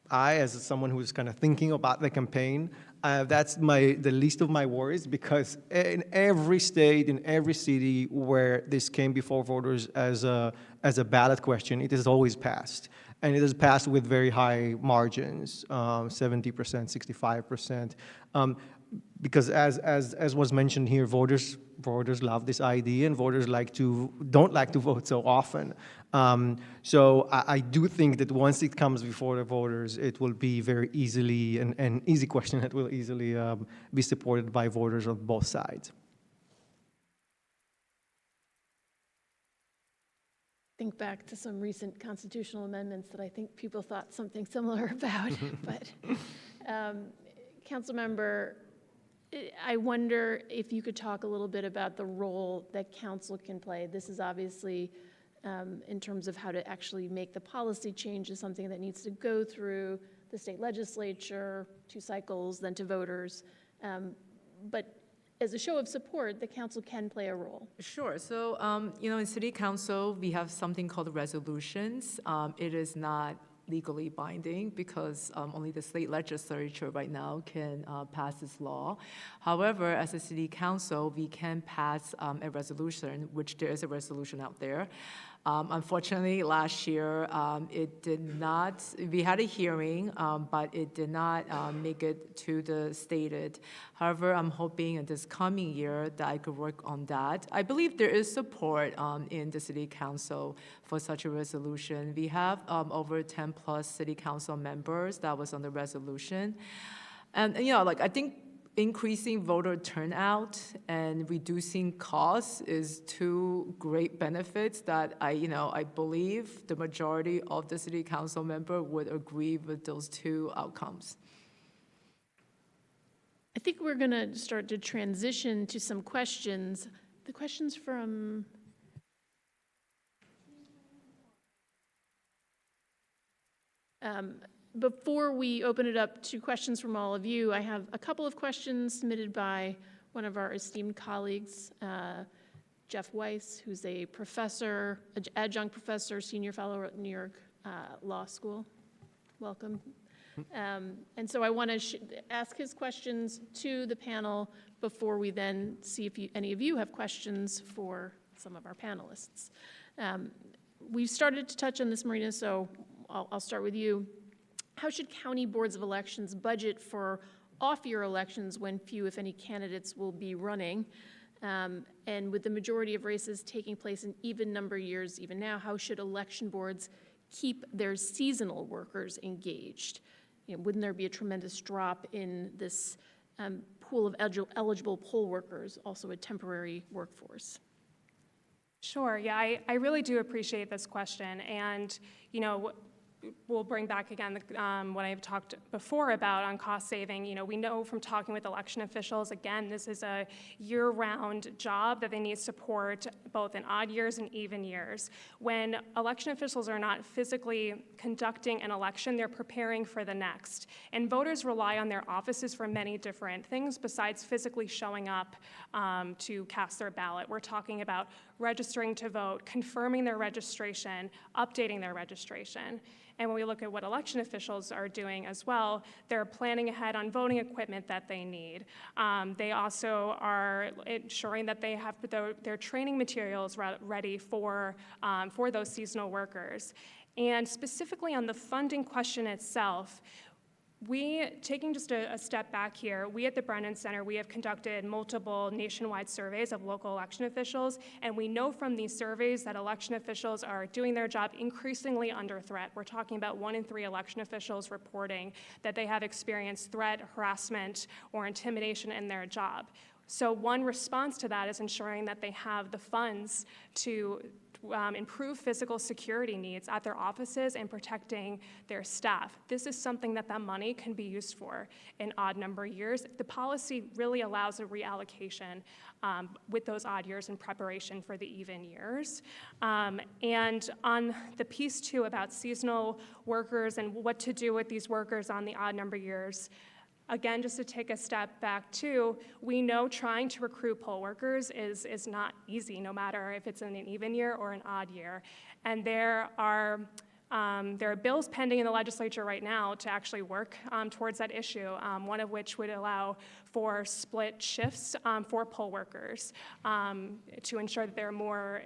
I, as someone who's kind of thinking about the campaign, that's the least of my worries, because in every state, in every city where this came before voters as a ballot question, it has always passed. And it has passed with very high margins, 70%, 65%. Because as was mentioned here, voters love this idea, and voters don't like to vote so often. So I do think that once it comes before the voters, it will be very easily an easy question that will easily be supported by voters on both sides. Think back to some recent constitutional amendments that I think people thought something similar about. But Councilmember, I wonder if you could talk a little bit about the role that council can play. This is obviously, in terms of how to actually make the policy change, is something that needs to go through the state legislature, 2 cycles, then to voters. But as a show of support, the council can play a role. Sure. So, in City Council, we have something called resolutions. It is not legally binding because only the state legislature right now can pass this law. However, as a City Council, we can pass a resolution, which there is a resolution out there. Unfortunately, last year, it did not, we had a hearing, but it did not make it to the stated. However, I'm hoping in this coming year that I could work on that. I believe there is support in the City Council for such a resolution. We have over 10 plus City Council members that was on the resolution. And I think increasing voter turnout and reducing costs is 2 great benefits that I believe the majority of the City Council member would agree with those 2 outcomes. I think we're going to start to transition to some questions. The questions from... Before we open it up to questions from all of you, I have a couple of questions submitted by one of our esteemed colleagues, Jeff Weiss, who's a professor, adjunct professor, senior fellow at New York Law School. Welcome. And so I want to ask his questions to the panel before we then see if any of you have questions for some of our panelists. We've started to touch on this, Marina, so I'll start with you. How should county boards of elections budget for off-year elections when few, if any, candidates will be running? And with the majority of races taking place in even number years even now, how should election boards keep their seasonal workers engaged? Wouldn't there be a tremendous drop in this pool of eligible poll workers, also a temporary workforce? Sure, yeah, I really do appreciate this question. And, we'll bring back again what I've talked before about on cost saving. You know, we know from talking with election officials, again, this is a year-round job that they need support both in odd years and even years. When election officials are not physically conducting an election, they're preparing for the next. And voters rely on their offices for many different things besides physically showing up to cast their ballot. We're talking about registering to vote, confirming their registration, updating their registration. And when we look at what election officials are doing as well, they're planning ahead on voting equipment that they need. They also are ensuring that they have their training materials ready for those seasonal workers. And specifically on the funding question itself, taking just a step back here, we at the Brennan Center, we have conducted multiple nationwide surveys of local election officials, and we know from these surveys that election officials are doing their job increasingly under threat. We're talking about 1 in 3 election officials reporting that they have experienced threat, harassment, or intimidation in their job. So one response to that is ensuring that they have the funds to improve physical security needs at their offices and protecting their staff. This is something that money can be used for in odd number years. The policy really allows a reallocation with those odd years in preparation for the even years. And on the piece too about seasonal workers and what to do with these workers on the odd number years, again, just to take a step back too, we know trying to recruit poll workers is not easy, no matter if it's in an even year or an odd year. And there are bills pending in the legislature right now to actually work towards that issue, one of which would allow for split shifts for poll workers to ensure that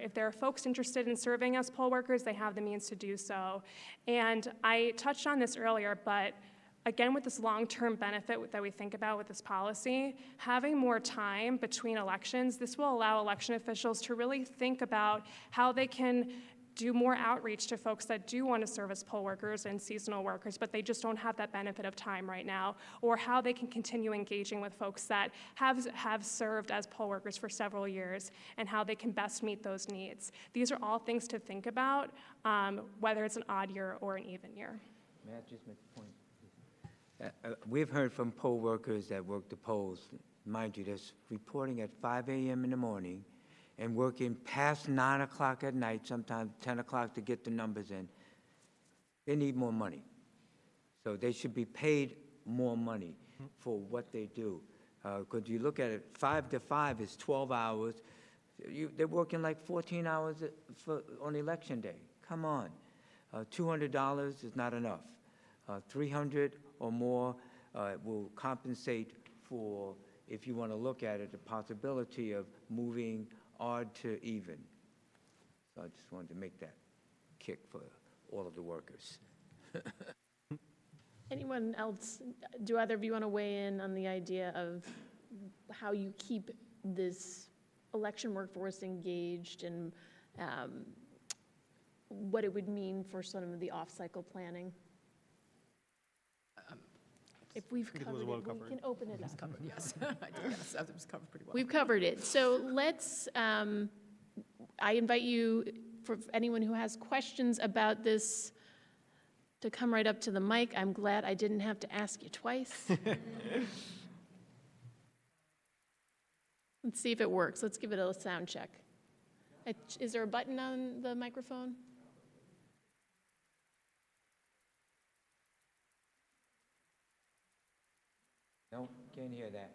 if there are folks interested in serving as poll workers, they have the means to do so. And I touched on this earlier, but again, with this long-term benefit that we think about with this policy, having more time between elections, this will allow election officials to really think about how they can do more outreach to folks that do want to serve as poll workers and seasonal workers, but they just don't have that benefit of time right now, or how they can continue engaging with folks that have served as poll workers for several years, and how they can best meet those needs. These are all things to think about, whether it's an odd year or an even year. May I just make a point? We've heard from poll workers that work the polls, mind you, that's reporting at 5 a.m. in the morning and working past 9 o'clock at night, sometimes 10 o'clock to get the numbers in. They need more money. So they should be paid more money for what they do. Because you look at it, 5 to 5 is 12 hours. They're working like 14 hours on election day. Come on. $200 is not enough. $300 or more will compensate for, if you want to look at it, the possibility of moving odd to even. So I just wanted to make that kick for all of the workers. Anyone else, do either of you want to weigh in on the idea of how you keep this election workforce engaged and what it would mean for some of the off-cycle planning? If we've covered it, we can open it up. Covered, yes. I did, yes, it was covered pretty well. We've covered it. So let's, I invite you, for anyone who has questions about this, to come right up to the mic. I'm glad I didn't have to ask you twice. Let's see if it works. Let's give it a sound check. Is there a button on the microphone? No, can't hear that.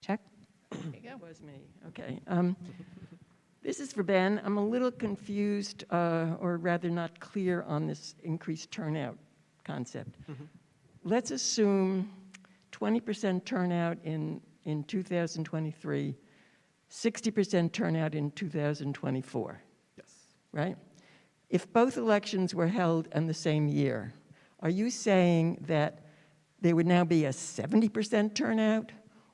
Check. There you go. It was me, okay. This is for Ben. I'm a little confused, or rather not clear on this increased turnout concept. Let's assume 20% turnout in 2023, 60% turnout in 2024. Yes. Right? If both elections were held in the same year, are you saying that there would now be a 70% turnout,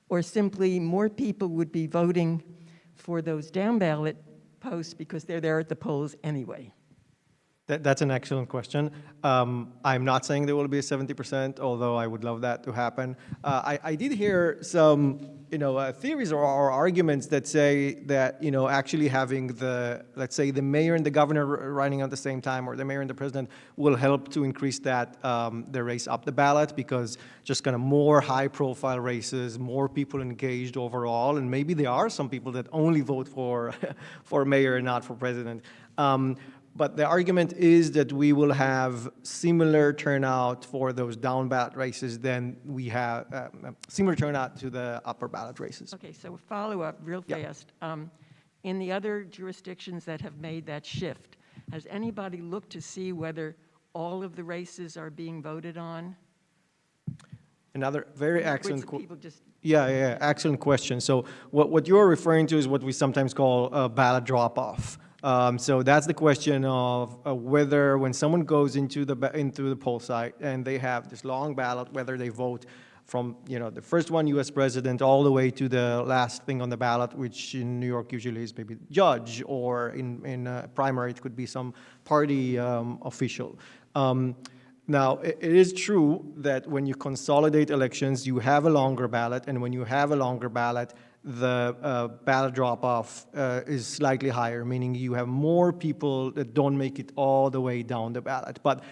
or simply more people would be voting for those down ballot posts because they're there at the polls anyway? That's an excellent question. I'm not saying there will be a 70%, although I would love that to happen. I did hear some, theories or arguments that say that, actually having let's say the mayor and the governor running at the same time, or the mayor and the president, will help to increase that, the race up the ballot, because just kind of more high-profile races, more people engaged overall, and maybe there are some people that only vote for mayor and not for president. But the argument is that we will have similar turnout for those down ballot races than we have, similar turnout to the upper ballot races. Okay, so a follow-up real Yeah. fast. In the other jurisdictions that have made that shift, has anybody looked to see whether all of the races are being voted on? Another very excellent Which people just, Yeah, excellent question. So what you're referring to is what we sometimes call a ballot drop-off. So that's the question of whether, when someone goes into the poll site and they have this long ballot, whether they vote from the first one, U.S. president, all the way to the last thing on the ballot, which in New York usually is maybe judge, or in primary it could be some party official. Now, it is true that when you consolidate elections, you have a longer ballot, and when you have a longer ballot, the ballot drop-off is slightly higher, meaning you have more people that don't make it all the way down the ballot. But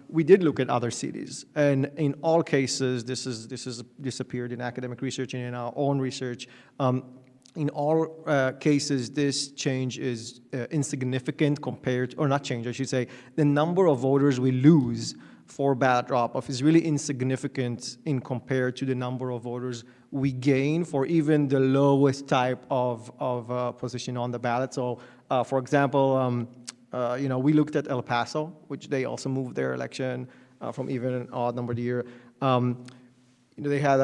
we did look at other cities, and in all cases, this appeared in academic research and in our own research. In all cases, this change is insignificant compared, or not change, I should say, the number of voters we lose for ballot drop-off is really insignificant in compared to the number of voters we gain for even the lowest type of position on the ballot. So, for example, we looked at El Paso, which they also moved their election from even an odd numbered year. They had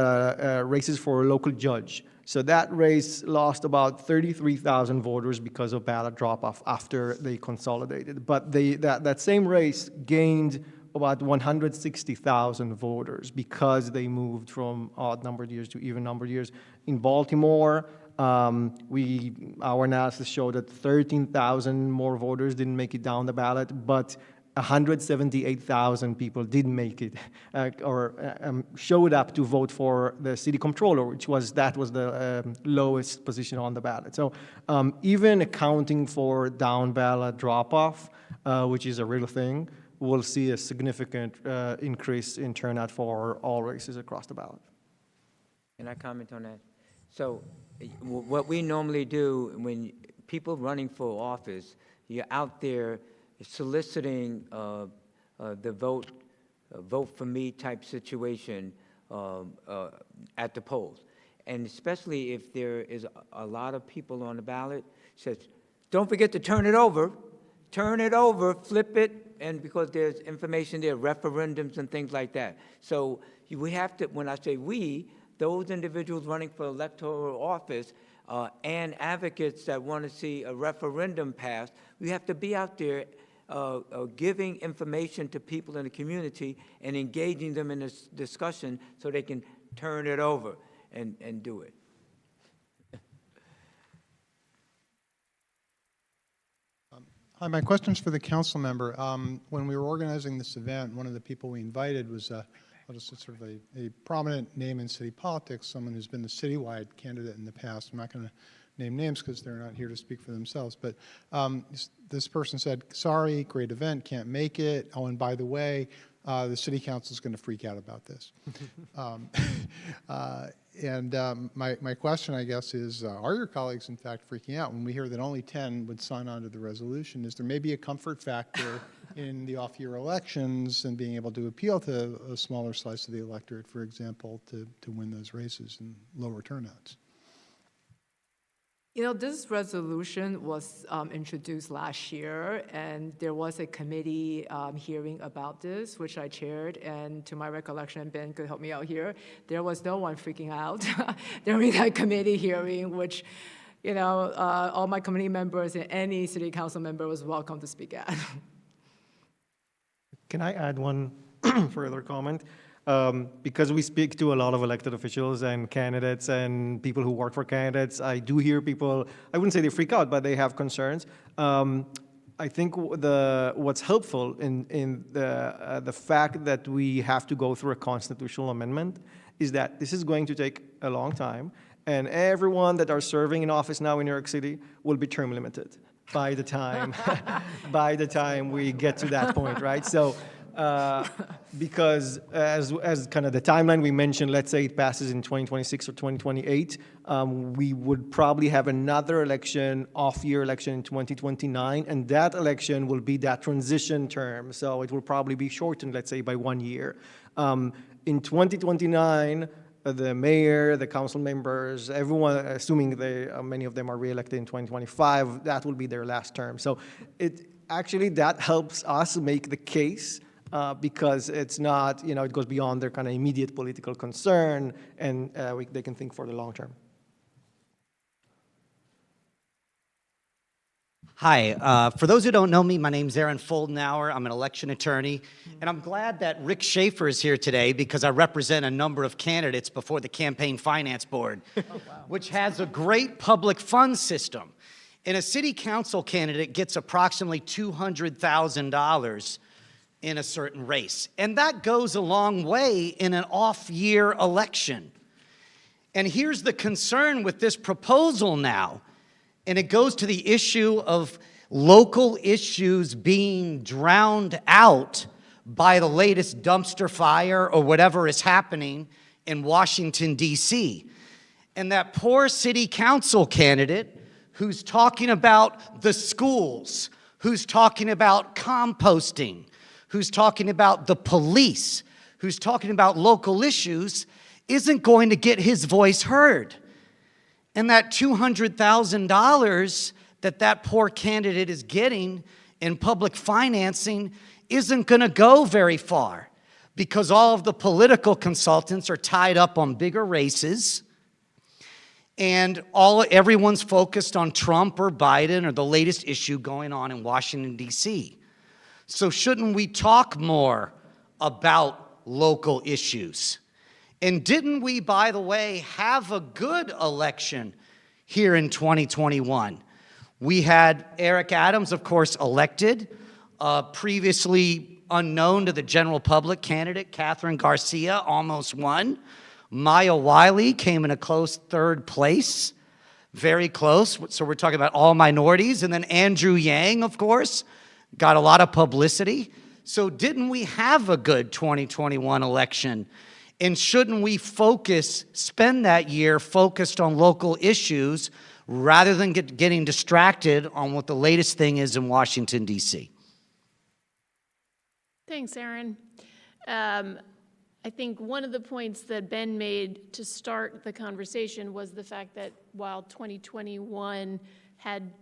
races for a local judge. So that race lost about 33,000 voters because of ballot drop-off after they consolidated. But that same race gained about 160,000 voters because they moved from odd-numbered years to even-numbered years. In Baltimore, our analysis showed that 13,000 more voters didn't make it down the ballot, but 178,000 people did make it, or showed up to vote for the city comptroller, that was the lowest position on the ballot. So even accounting for down ballot drop-off, which is a real thing, we'll see a significant increase in turnout for all races across the ballot. Can I comment on that? So what we normally do when people running for office, you're out there soliciting the vote for me type situation at the polls. And especially if there is a lot of people on the ballot, says, don't forget to turn it over, flip it, and because there's information there, referendums and things like that. So we have to, when I say we, those individuals running for electoral office and advocates that want to see a referendum passed, we have to be out there giving information to people in the community and engaging them in this discussion so they can turn it over and do it. Hi, my question's for the council member. When we were organizing this event, one of the people we invited was sort of a prominent name in city politics, someone who's been the citywide candidate in the past. I'm not going to name names because they're not here to speak for themselves, but this person said, sorry, great event, can't make it. Oh, and by the way, the city council is going to freak out about this. My question, I guess, is, are your colleagues, in fact, freaking out? When we hear that only 10 would sign on to the resolution, is there maybe a comfort factor in the off-year elections and being able to appeal to a smaller slice of the electorate, for example, to win those races and lower turnouts? This resolution was introduced last year, and there was a committee hearing about this, which I chaired, and to my recollection, Ben could help me out here, there was no one freaking out during that committee hearing, which, all my committee members and any city council member was welcome to speak at. Can I add one further comment? Because we speak to a lot of elected officials and candidates and people who work for candidates, I do hear people, I wouldn't say they freak out, but they have concerns. I think what's helpful in the fact that we have to go through a constitutional amendment is that this is going to take a long time, and everyone that are serving in office now in New York City will be term limited by the time we get to that point, right? So. Because as kind of the timeline we mentioned, let's say it passes in 2026 or 2028, we would probably have another election, off-year election in 2029, and that election will be that transition term. So it will probably be shortened, let's say, by 1 year. In 2029, the mayor, the council members, everyone, assuming many of them are reelected in 2025, that will be their last term. So that helps us make the case. Because it's not, it goes beyond their kind of immediate political concern, and they can think for the long term. Hi, for those who don't know me, my name's Aaron Foldenauer. I'm an election attorney, and I'm glad that Rick Schaefer is here today because I represent a number of candidates before the Campaign Finance Board, which has a great public fund system. And a city council candidate gets approximately $200,000 in a certain race. And that goes a long way in an off-year election. And here's the concern with this proposal now, and it goes to the issue of local issues being drowned out by the latest dumpster fire or whatever is happening in Washington, D.C. And that poor city council candidate who's talking about the schools, who's talking about composting, who's talking about the police, who's talking about local issues, isn't going to get his voice heard. And that $200,000 that poor candidate is getting in public financing isn't going to go very far because all of the political consultants are tied up on bigger races, and everyone's focused on Trump or Biden or the latest issue going on in Washington, D.C. So shouldn't we talk more about local issues? And didn't we, by the way, have a good election here in 2021? We had Eric Adams, of course, elected, previously unknown to the general public candidate, Catherine Garcia, almost won. Maya Wiley came in a close third place, very close. So we're talking about all minorities. And then Andrew Yang, of course, got a lot of publicity. So didn't we have a good 2021 election? And shouldn't we spend that year focused on local issues rather than getting distracted on what the latest thing is in Washington, D.C.? Thanks, Aaron. I think one of the points that Ben made to start the conversation was the fact that while 2021 had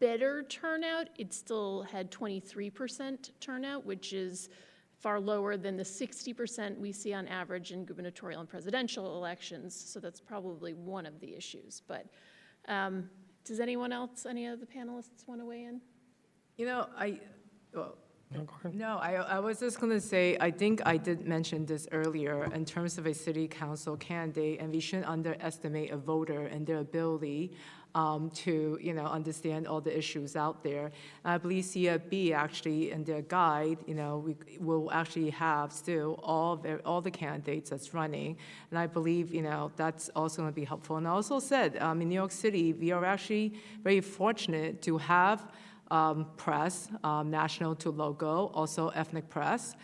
better turnout, it still had 23% turnout, which is far lower than the 60% we see on average in gubernatorial and presidential elections. So that's probably one of the issues. But does anyone else, any of the panelists want to weigh in? I was just going to say, I think I did mention this earlier in terms of a city council candidate, and we shouldn't underestimate a voter and their ability to, understand all the issues out there. I believe CFB actually in their guide, we will actually have still all the candidates that's running, and I believe, that's also going to be helpful. And I also said, in New York City, we are actually very fortunate to have press, national to local, also ethnic press,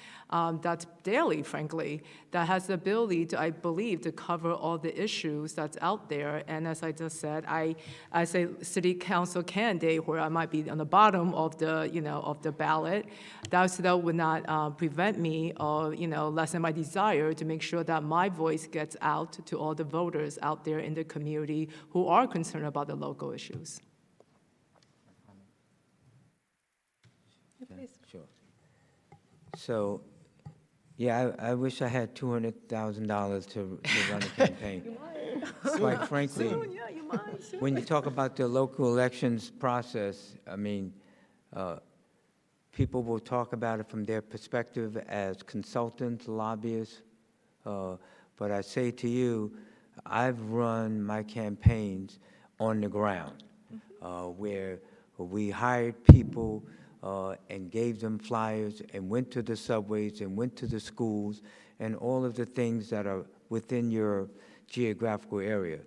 that's daily, frankly, that has the ability to, I believe, to cover all the issues that's out there. And as I just said, as a city council candidate, where I might be on the bottom of the, of the ballot, that would not prevent me or, lessen my desire to make sure that my voice gets out to all the voters out there in the community who are concerned about the local issues. Sure. So, yeah, I wish I had $200,000 to run a campaign. You might. Quite frankly, Soon, yeah, you might. Soon. when you talk about the local elections process, I mean, people will talk about it from their perspective as consultants, lobbyists. But I say to you, I've run my campaigns on the ground, where We hired people and gave them flyers and went to the subways and went to the schools and all of the things that are within your geographical area.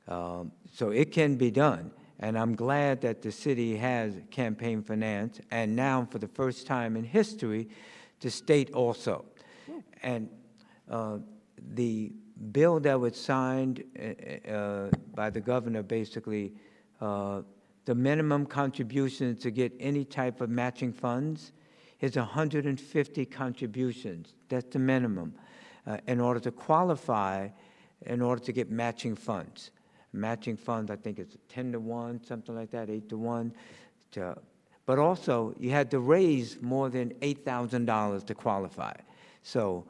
So it can be done. And I'm glad that the city has campaign finance, and now for the first time in history, the state also. And the bill that was signed by the governor, basically, the minimum contribution to get any type of matching funds is 150 contributions. That's the minimum in order to qualify, in order to get matching funds. Matching funds, I think it's 10-to-1, something like that, 8-to-1. But also, you had to raise more than $8,000 to qualify. So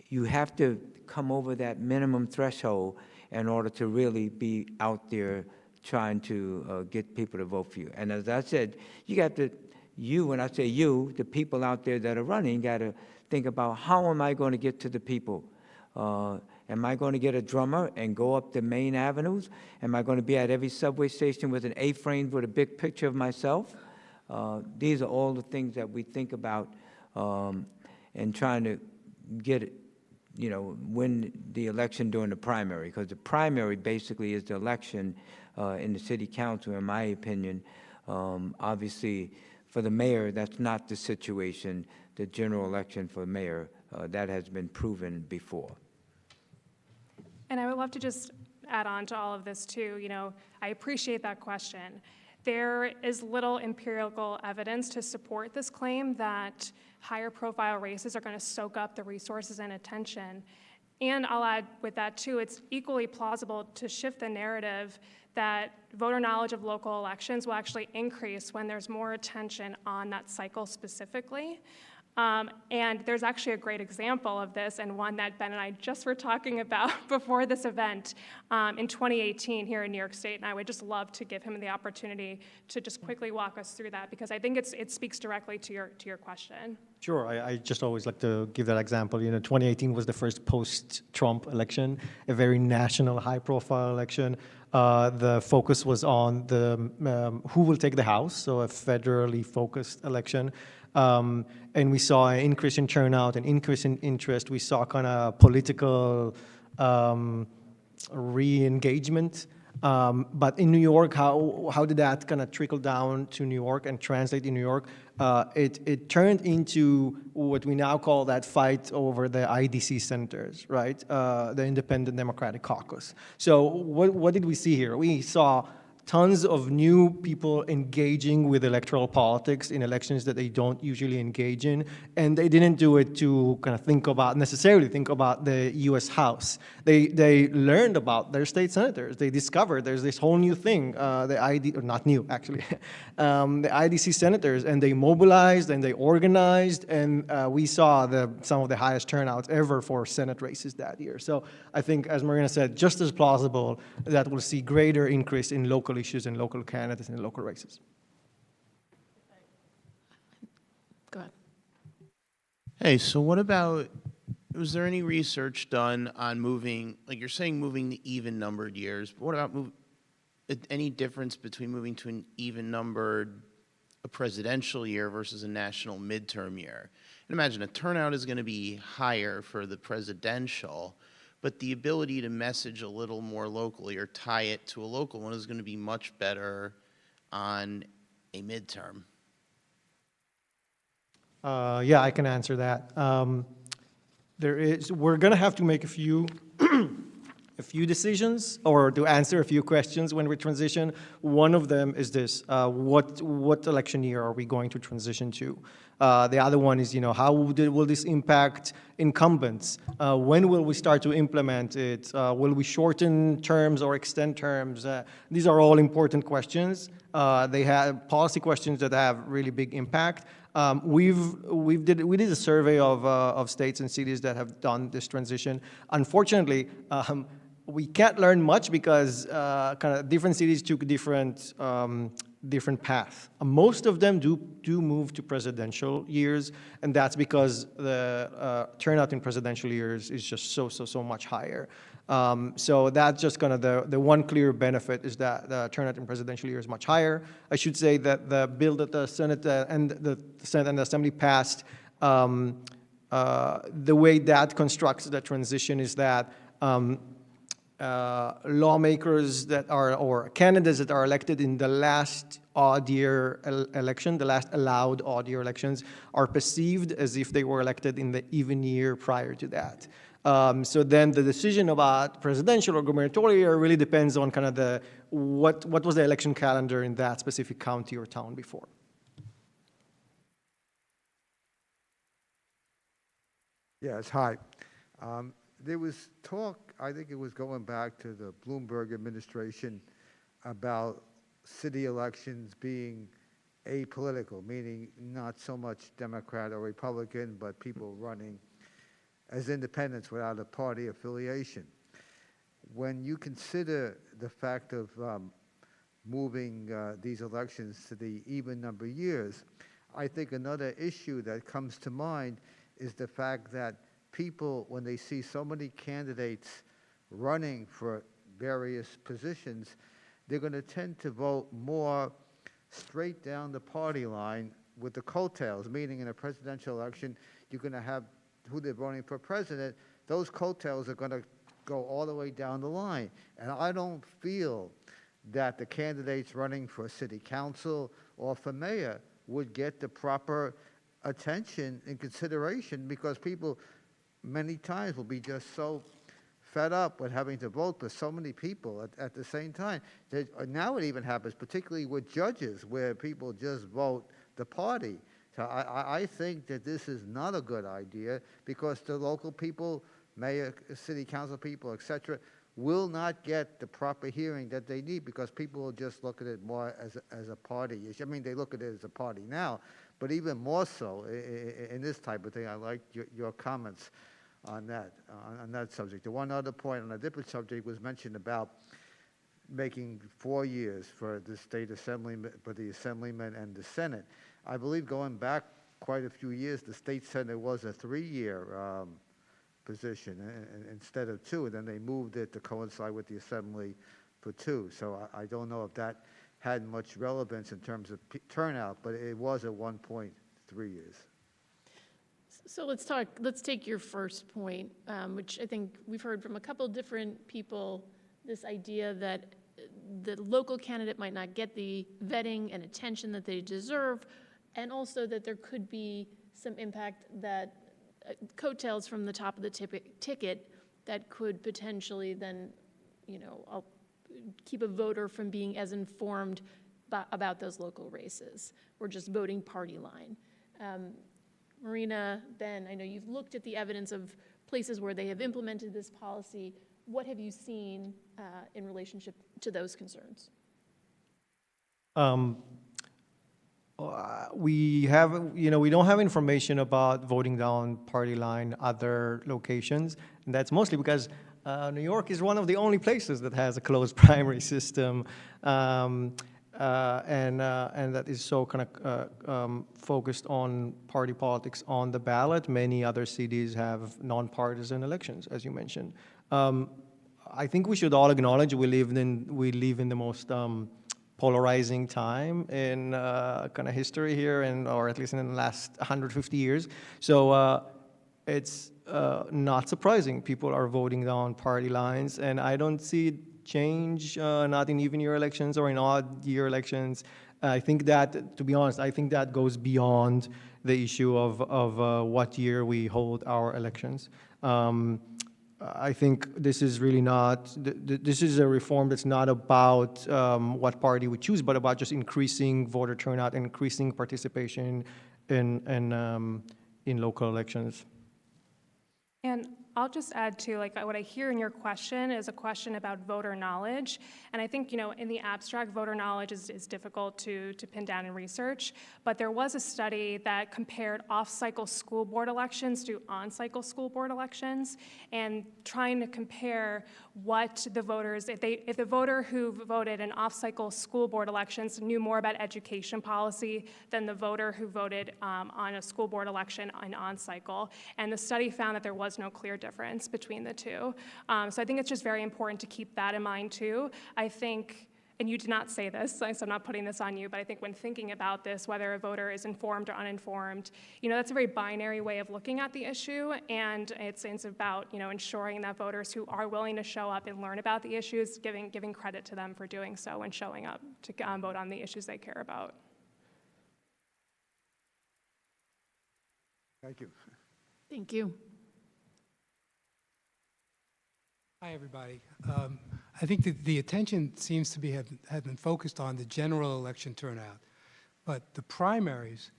you have to come over that minimum threshold in order to really be out there trying to get people to vote for you. And as I said, you got to, when I say you, the people out there that are running got to think about, how am I going to get to the people? Am I going to get a drummer and go up the main avenues? Am I going to be at every subway station with an A-frame with a big picture of myself? These are all the things that we think about in trying to get it, win the election during the primary, because the primary basically is the election in the city council, in my opinion. Obviously, for the mayor, that's not the situation. The general election for mayor, that has been proven before. And I would love to just add on to all of this too. I appreciate that question. There is little empirical evidence to support this claim that higher profile races are going to soak up the resources and attention. And I'll add with that too, it's equally plausible to shift the narrative that voter knowledge of local elections will actually increase when there's more attention on that cycle specifically. And there's actually a great example of this, and one that Ben and I just were talking about before this event in 2018 here in New York State, and I would just love to give him the opportunity to just quickly walk us through that, because I think it speaks directly to your question. Sure, I just always like to give that example. 2018 was the first post-Trump election, a very national, high-profile election. The focus was on the who will take the House, so a federally focused election. And we saw an increase in turnout, an increase in interest. We saw kind of political re-engagement. But in New York, how did that kind of trickle down to New York and translate in New York? It turned into what we now call that fight over the IDC senators, right? The Independent Democratic Caucus. So what did we see here? We saw tons of new people engaging with electoral politics in elections that they don't usually engage in, and they didn't do it to kind of necessarily think about the U.S. House. They learned about their state senators. They discovered there's this whole new thing, not new actually, the IDC senators, and they mobilized and they organized, and we saw some of the highest turnouts ever for Senate races that year. So I think, as Marina said, just as plausible that we'll see greater increase in local issues and local candidates and local races. Go ahead. Hey, so what about, was there any research done on moving, like you're saying moving the even-numbered years, but what about any difference between moving to an even-numbered a presidential year versus a national midterm year? And imagine a turnout is going to be higher for the presidential, but the ability to message a little more locally or tie it to a local one is going to be much better on a midterm. Yeah, I can answer that. We're going to have to make a few decisions, or to answer a few questions when we transition. One of them is this: what election year are we going to transition to? The other one is, how will this impact incumbents? When will we start to implement it? Will we shorten terms or extend terms? These are all important questions. They have policy questions that have really big impact. We did a survey of states and cities that have done this transition. Unfortunately, we can't learn much because kind of different cities took different different path. Most of them do move to presidential years, and that's because the turnout in presidential years is just so much higher. So that's just kind of the one clear benefit is that the turnout in presidential years is much higher. I should say that the bill that the Senate and the Assembly passed, the way that constructs the transition is that lawmakers that are, or candidates that are elected in the last odd year election, the last allowed odd year elections, are perceived as if they were elected in the even year prior to that. So then the decision about presidential or gubernatorial year really depends on kind of what was the election calendar in that specific county or town before. Yes, hi. There was talk, I think it was going back to the Bloomberg administration, about city elections being apolitical, meaning not so much Democrat or Republican, but people running as independents without a party affiliation. When you consider the fact of moving these elections to the even number years, I think another issue that comes to mind is the fact that people, when they see so many candidates running for various positions, they're going to tend to vote more straight down the party line with the coattails, meaning in a presidential election, you're going to have who they're voting for president, those coattails are going to go all the way down the line. And I don't feel that the candidates running for city council or for mayor would get the proper attention and consideration, because people many times will be just so fed up with having to vote for so many people at the same time. Now it even happens, particularly with judges, where people just vote the party. So I think that this is not a good idea, because the local people, mayor, city council people, etc., will not get the proper hearing that they need, because people will just look at it more as a party issue. I mean, they look at it as a party now, but even more so in this type of thing. I like your comments on that subject. The one other point on a different subject was mentioned about making 4 years for the state assemblyman, for the assemblyman and the Senate. I believe going back quite a few years, the state Senate was a 3-year position instead of 2, and then they moved it to coincide with the assembly for 2. So I don't know if that had much relevance in terms of turnout, but it was at 1.3 years. So let's take your first point, which I think we've heard from a couple different people, this idea that the local candidate might not get the vetting and attention that they deserve, and also that there could be some impact that coattails from the top of the ticket that could potentially then, keep a voter from being as informed about those local races, or just voting party line. Marina, Ben, I know you've looked at the evidence of places where they have implemented this policy. What have you seen in relationship to those concerns? We don't have information about voting down party line other locations, and that's mostly because New York is one of the only places that has a closed primary system, and that is so kind of focused on party politics on the ballot. Many other cities have nonpartisan elections, as you mentioned. I think we should all acknowledge we live in the most polarizing time in kind of history here, or at least in the last 150 years. So it's not surprising people are voting down party lines, and I don't see change, not in even year elections or in odd year elections. I think that, to be honest, I think that goes beyond the issue of what year we hold our elections. I think this is really not, this is a reform that's not about what party we choose, but about just increasing voter turnout and increasing participation in local elections. And I'll just add to, like, what I hear in your question is a question about voter knowledge. And I think, in the abstract, voter knowledge is difficult to pin down in research. But there was a study that compared off-cycle school board elections to on-cycle school board elections, and trying to compare what the voters, if the voter who voted in off-cycle school board elections knew more about education policy than the voter who voted on a school board election on-cycle. And the study found that there was no clear difference between the two. So I think it's just very important to keep that in mind too. I think, and you did not say this, so I'm not putting this on you, but I think when thinking about this, whether a voter is informed or uninformed, that's a very binary way of looking at the issue, and it's about, ensuring that voters who are willing to show up and learn about the issues, giving credit to them for doing so and showing up to vote on the issues they care about. Thank you. Thank you. Hi, everybody. I think that the attention seems to have been focused on the general election turnout, but the primaries,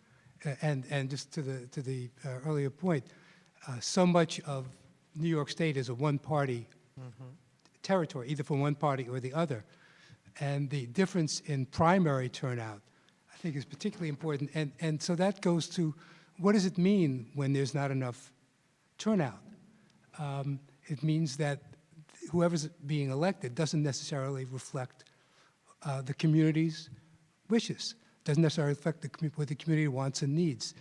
and just to the earlier point, so much of New York State is a one-party territory, either for one party or the other, and the difference in primary turnout, I think, is particularly important. And so that goes to, what does it mean when there's not enough turnout? It means that whoever's being elected doesn't necessarily reflect the community's wishes, doesn't necessarily reflect what the community wants and needs.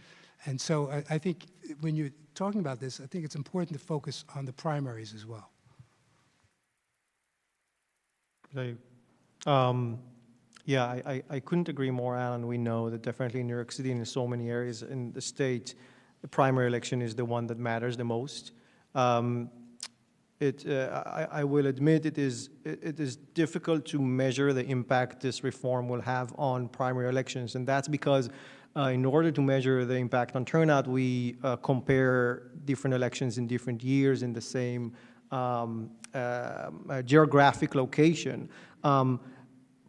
And so I think when you're talking about this, I think it's important to focus on the primaries as well. I couldn't agree more, Alan. We know that definitely in New York City and in so many areas in the state, the primary election is the one that matters the most. I will admit it is difficult to measure the impact this reform will have on primary elections, and that's because in order to measure the impact on turnout, we compare different elections in different years in the same geographic location.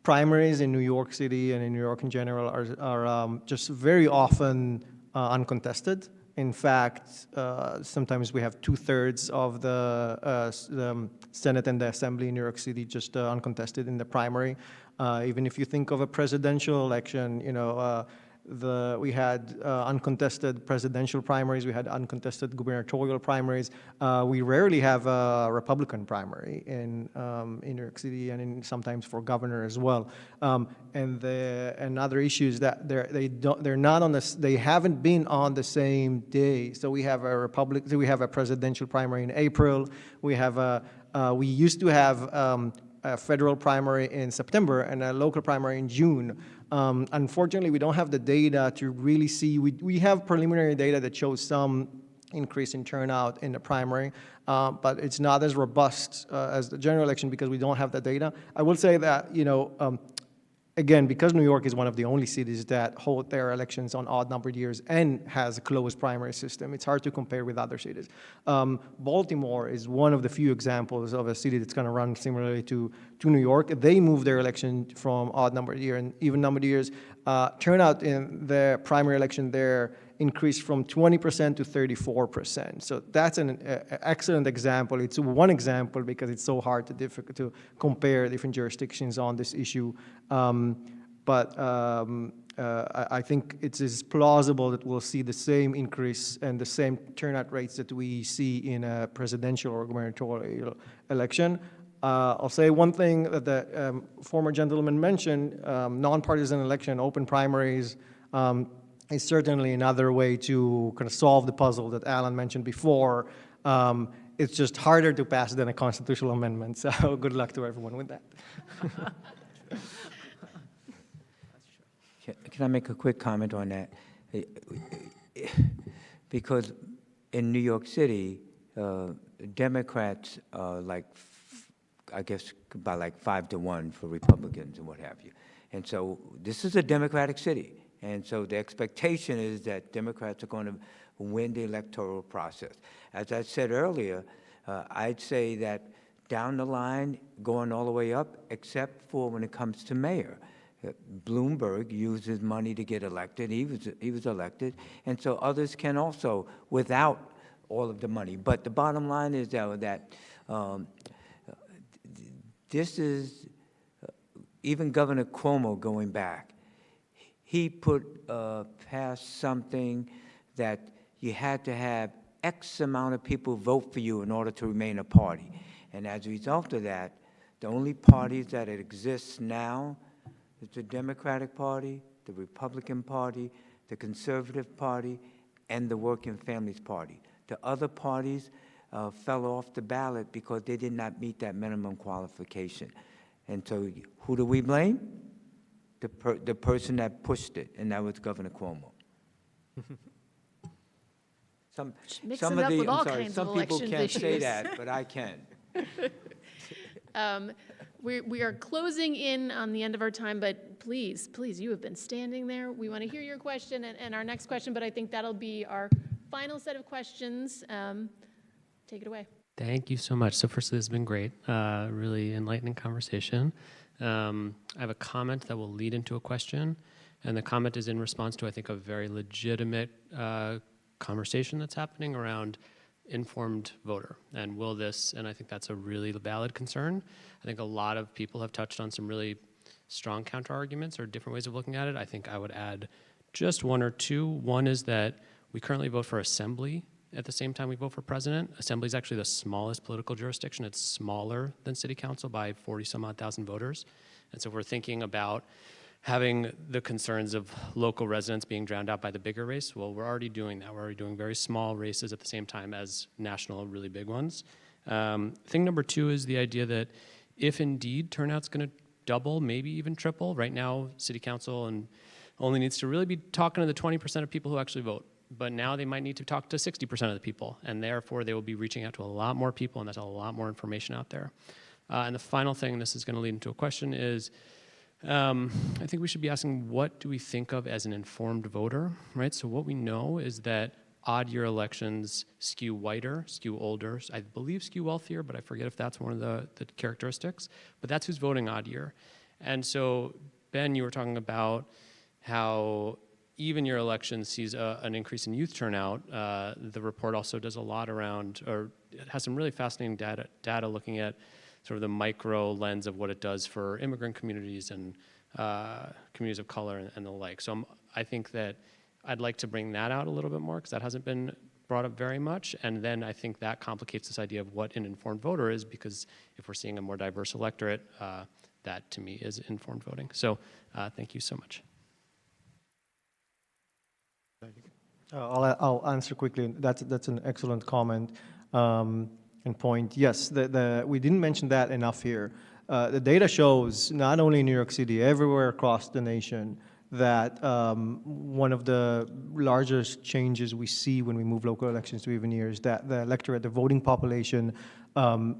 Primaries in New York City and in New York in general are just very often uncontested. In fact, sometimes we have 2/3 of the Senate and the Assembly in New York City just uncontested in the primary. Even if you think of a presidential election, we had uncontested presidential primaries, we had uncontested gubernatorial primaries. We rarely have a Republican primary in New York City, and sometimes for governor as well. And other issues that they haven't been on the same day. So we have a presidential primary in April. We used to have a federal primary in September and a local primary in June. Unfortunately, we don't have the data to really see. We have preliminary data that shows some increase in turnout in the primary, but it's not as robust as the general election because we don't have the data. I will say that, again, because New York is one of the only cities that hold their elections on odd-numbered years and has a closed primary system, it's hard to compare with other cities. Baltimore is one of the few examples of a city that's going to run similarly to New York. They moved their election from odd-numbered year and even-numbered years. Turnout in the primary election there increased from 20% to 34%. So that's an excellent example. It's one example because it's so hard to compare different jurisdictions on this issue. But I think it is plausible that we'll see the same increase and the same turnout rates that we see in a presidential or gubernatorial election. I'll say one thing that the former gentleman mentioned, nonpartisan election, open primaries, is certainly another way to kind of solve the puzzle that Alan mentioned before. It's just harder to pass than a constitutional amendment, so good luck to everyone with that. Can I make a quick comment on that? Because in New York City, Democrats are I guess by 5-1 for Republicans and what have you. And so this is a Democratic city. And so the expectation is that Democrats are going to win the electoral process. As I said earlier, I'd say that down the line, going all the way up, except for when it comes to mayor. Bloomberg uses money to get elected. He was elected. And so others can also, without all of the money. But the bottom line is that this is, even Governor Cuomo going back, he put past something that you had to have X amount of people vote for you in order to remain a party. And as a result of that, the only parties that exist now is the Democratic Party, the Republican Party, the Conservative Party, and the Working Families Party. The other parties fell off the ballot because they did not meet that minimum qualification. And so who do we blame? The person that pushed it, and that was Governor Cuomo. Some Mix of it up the, with all I'm sorry, kinds some of people election can't say issues. that, but I can. We are closing in on the end of our time, but please, you have been standing there. We want to hear your question and our next question, but I think that'll be our final set of questions. Take it away. Thank you so much. So firstly, this has been great, really enlightening conversation. I have a comment that will lead into a question, and the comment is in response to, I think, a very legitimate conversation that's happening around informed voter. And will this, and I think that's a really valid concern. I think a lot of people have touched on some really strong counter arguments or different ways of looking at it. I think I would add just one or two. One is that we currently vote for assembly at the same time we vote for president. Assembly is actually the smallest political jurisdiction. It's smaller than city council by 40-some-odd thousand voters. And so if we're thinking about having the concerns of local residents being drowned out by the bigger race, well, we're already doing that. We're already doing very small races at the same time as national, really big ones. Thing number two is the idea that if indeed turnout's going to double, maybe even triple, right now city council and only needs to really be talking to the 20% of people who actually vote. But now they might need to talk to 60% of the people, and therefore they will be reaching out to a lot more people, and there's a lot more information out there. And the final thing, and this is going to lead into a question, is I think we should be asking, what do we think of as an informed voter, right? So what we know is that odd-year elections skew whiter, skew older, I believe skew wealthier, but I forget if that's one of the characteristics. But that's who's voting odd year. And so, Ben, you were talking about how even your election sees an increase in youth turnout. The report also does a lot around, or it has some really fascinating data looking at sort of the micro lens of what it does for immigrant communities and communities of color and the like. So I think that I'd like to bring that out a little bit more because that hasn't been brought up very much. And then I think that complicates this idea of what an informed voter is, because if we're seeing a more diverse electorate, that to me is informed voting. So thank you so much. I'll answer quickly. That's an excellent comment and point. Yes, we didn't mention that enough here. The data shows, not only in New York City, everywhere across the nation, that one of the largest changes we see when we move local elections to even year is that the electorate, the voting population,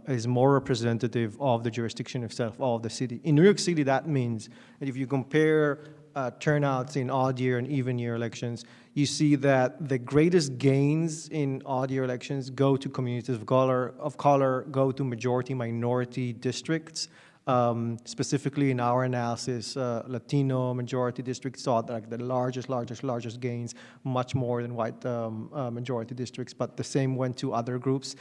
is more representative of the jurisdiction itself, of the city. In New York City, that means that if you compare turnouts in odd year and even year elections, you see that the greatest gains in odd year elections go to communities of color, go to majority minority districts. Specifically in our analysis, Latino majority districts saw like the largest gains, much more than white majority districts, but the same went to other groups.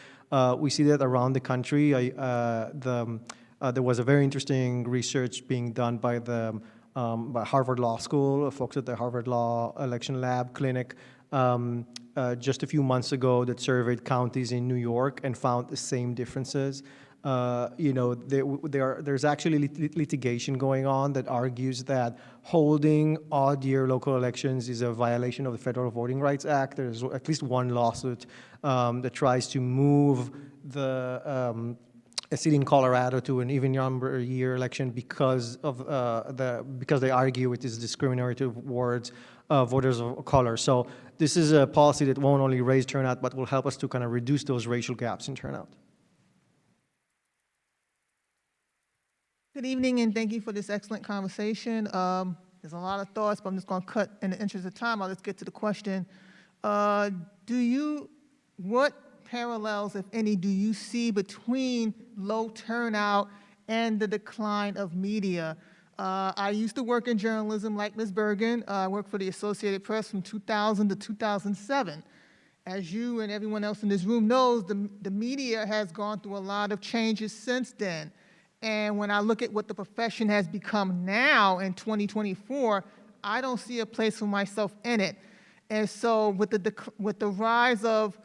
We see that around the country. There was a very interesting research being done by by Harvard Law School, folks at the Harvard Law Election Lab Clinic, just a few months ago, that surveyed counties in New York and found the same differences. There's actually litigation going on that argues that holding odd-year local elections is a violation of the Federal Voting Rights Act. There's at least one lawsuit that tries to move a city in Colorado to an even number year election because they argue it is discriminatory towards voters of color. So this is a policy that won't only raise turnout, but will help us to kind of reduce those racial gaps in turnout. Good evening, and thank you for this excellent conversation. There's a lot of thoughts, but I'm just going to cut in the interest of time. I'll just get to the question. What parallels, if any, do you see between low turnout and the decline of media? I used to work in journalism like Ms. Bergin. I worked for the Associated Press from 2000 to 2007. as you and everyone else in this room knows, the media has gone through a lot of changes since then. And when I look at what the profession has become now in 2024, I don't see a place for myself in it. And so with the rise of,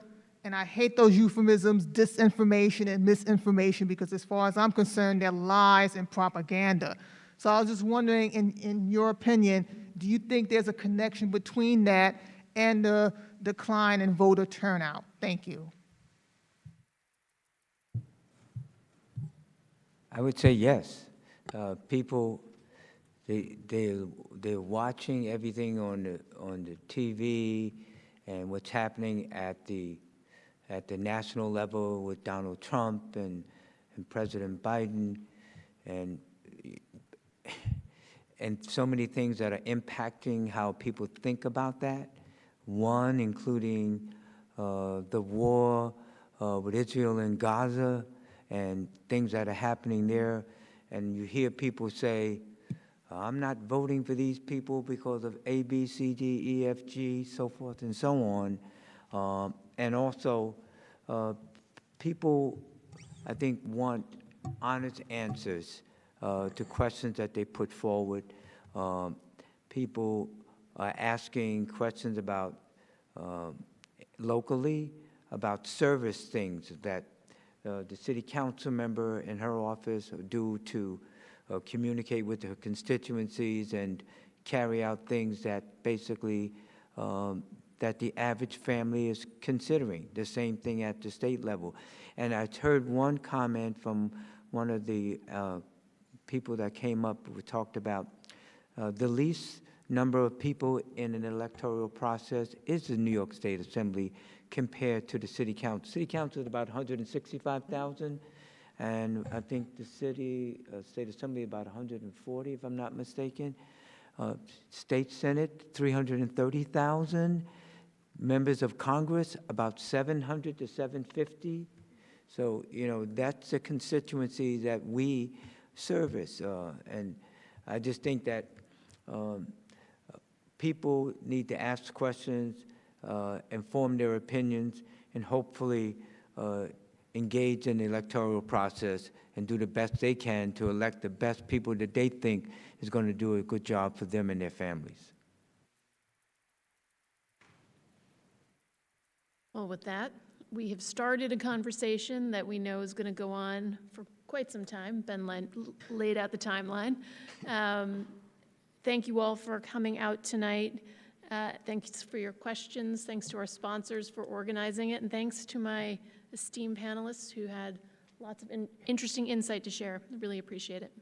and I hate those euphemisms, disinformation and misinformation, because as far as I'm concerned, they're lies and propaganda. So I was just wondering, in your opinion, do you think there's a connection between that and the decline in voter turnout? Thank you. I would say yes. People, they're watching everything on the TV and what's happening at the national level with Donald Trump and President Biden and so many things that are impacting how people think about that. One, including the war with Israel and Gaza and things that are happening there. And you hear people say, I'm not voting for these people because of A, B, C, D, E, F, G, so forth and so on. And also, people, I think, want honest answers to questions that they put forward. People are asking questions about locally, about service things that the city council member in her office do to communicate with her constituencies and carry out things that basically that the average family is considering. The same thing at the state level. And I heard one comment from one of the people that came up who talked about the least number of people in an electoral process is the New York State Assembly compared to the City Council. City Council is about 165,000, and I think the State Assembly about 140, if I'm not mistaken. State Senate, 330,000. Members of Congress, about 700 to 750. So, you know, that's a constituency that we service. And I just think that people need to ask questions, inform their opinions, and hopefully engage in the electoral process and do the best they can to elect the best people that they think is going to do a good job for them and their families. Well, with that, we have started a conversation that we know is going to go on for quite some time. Ben laid out the timeline. Thank you all for coming out tonight. Thanks for your questions. Thanks to our sponsors for organizing it. And thanks to my esteemed panelists who had lots of interesting insight to share. I really appreciate it.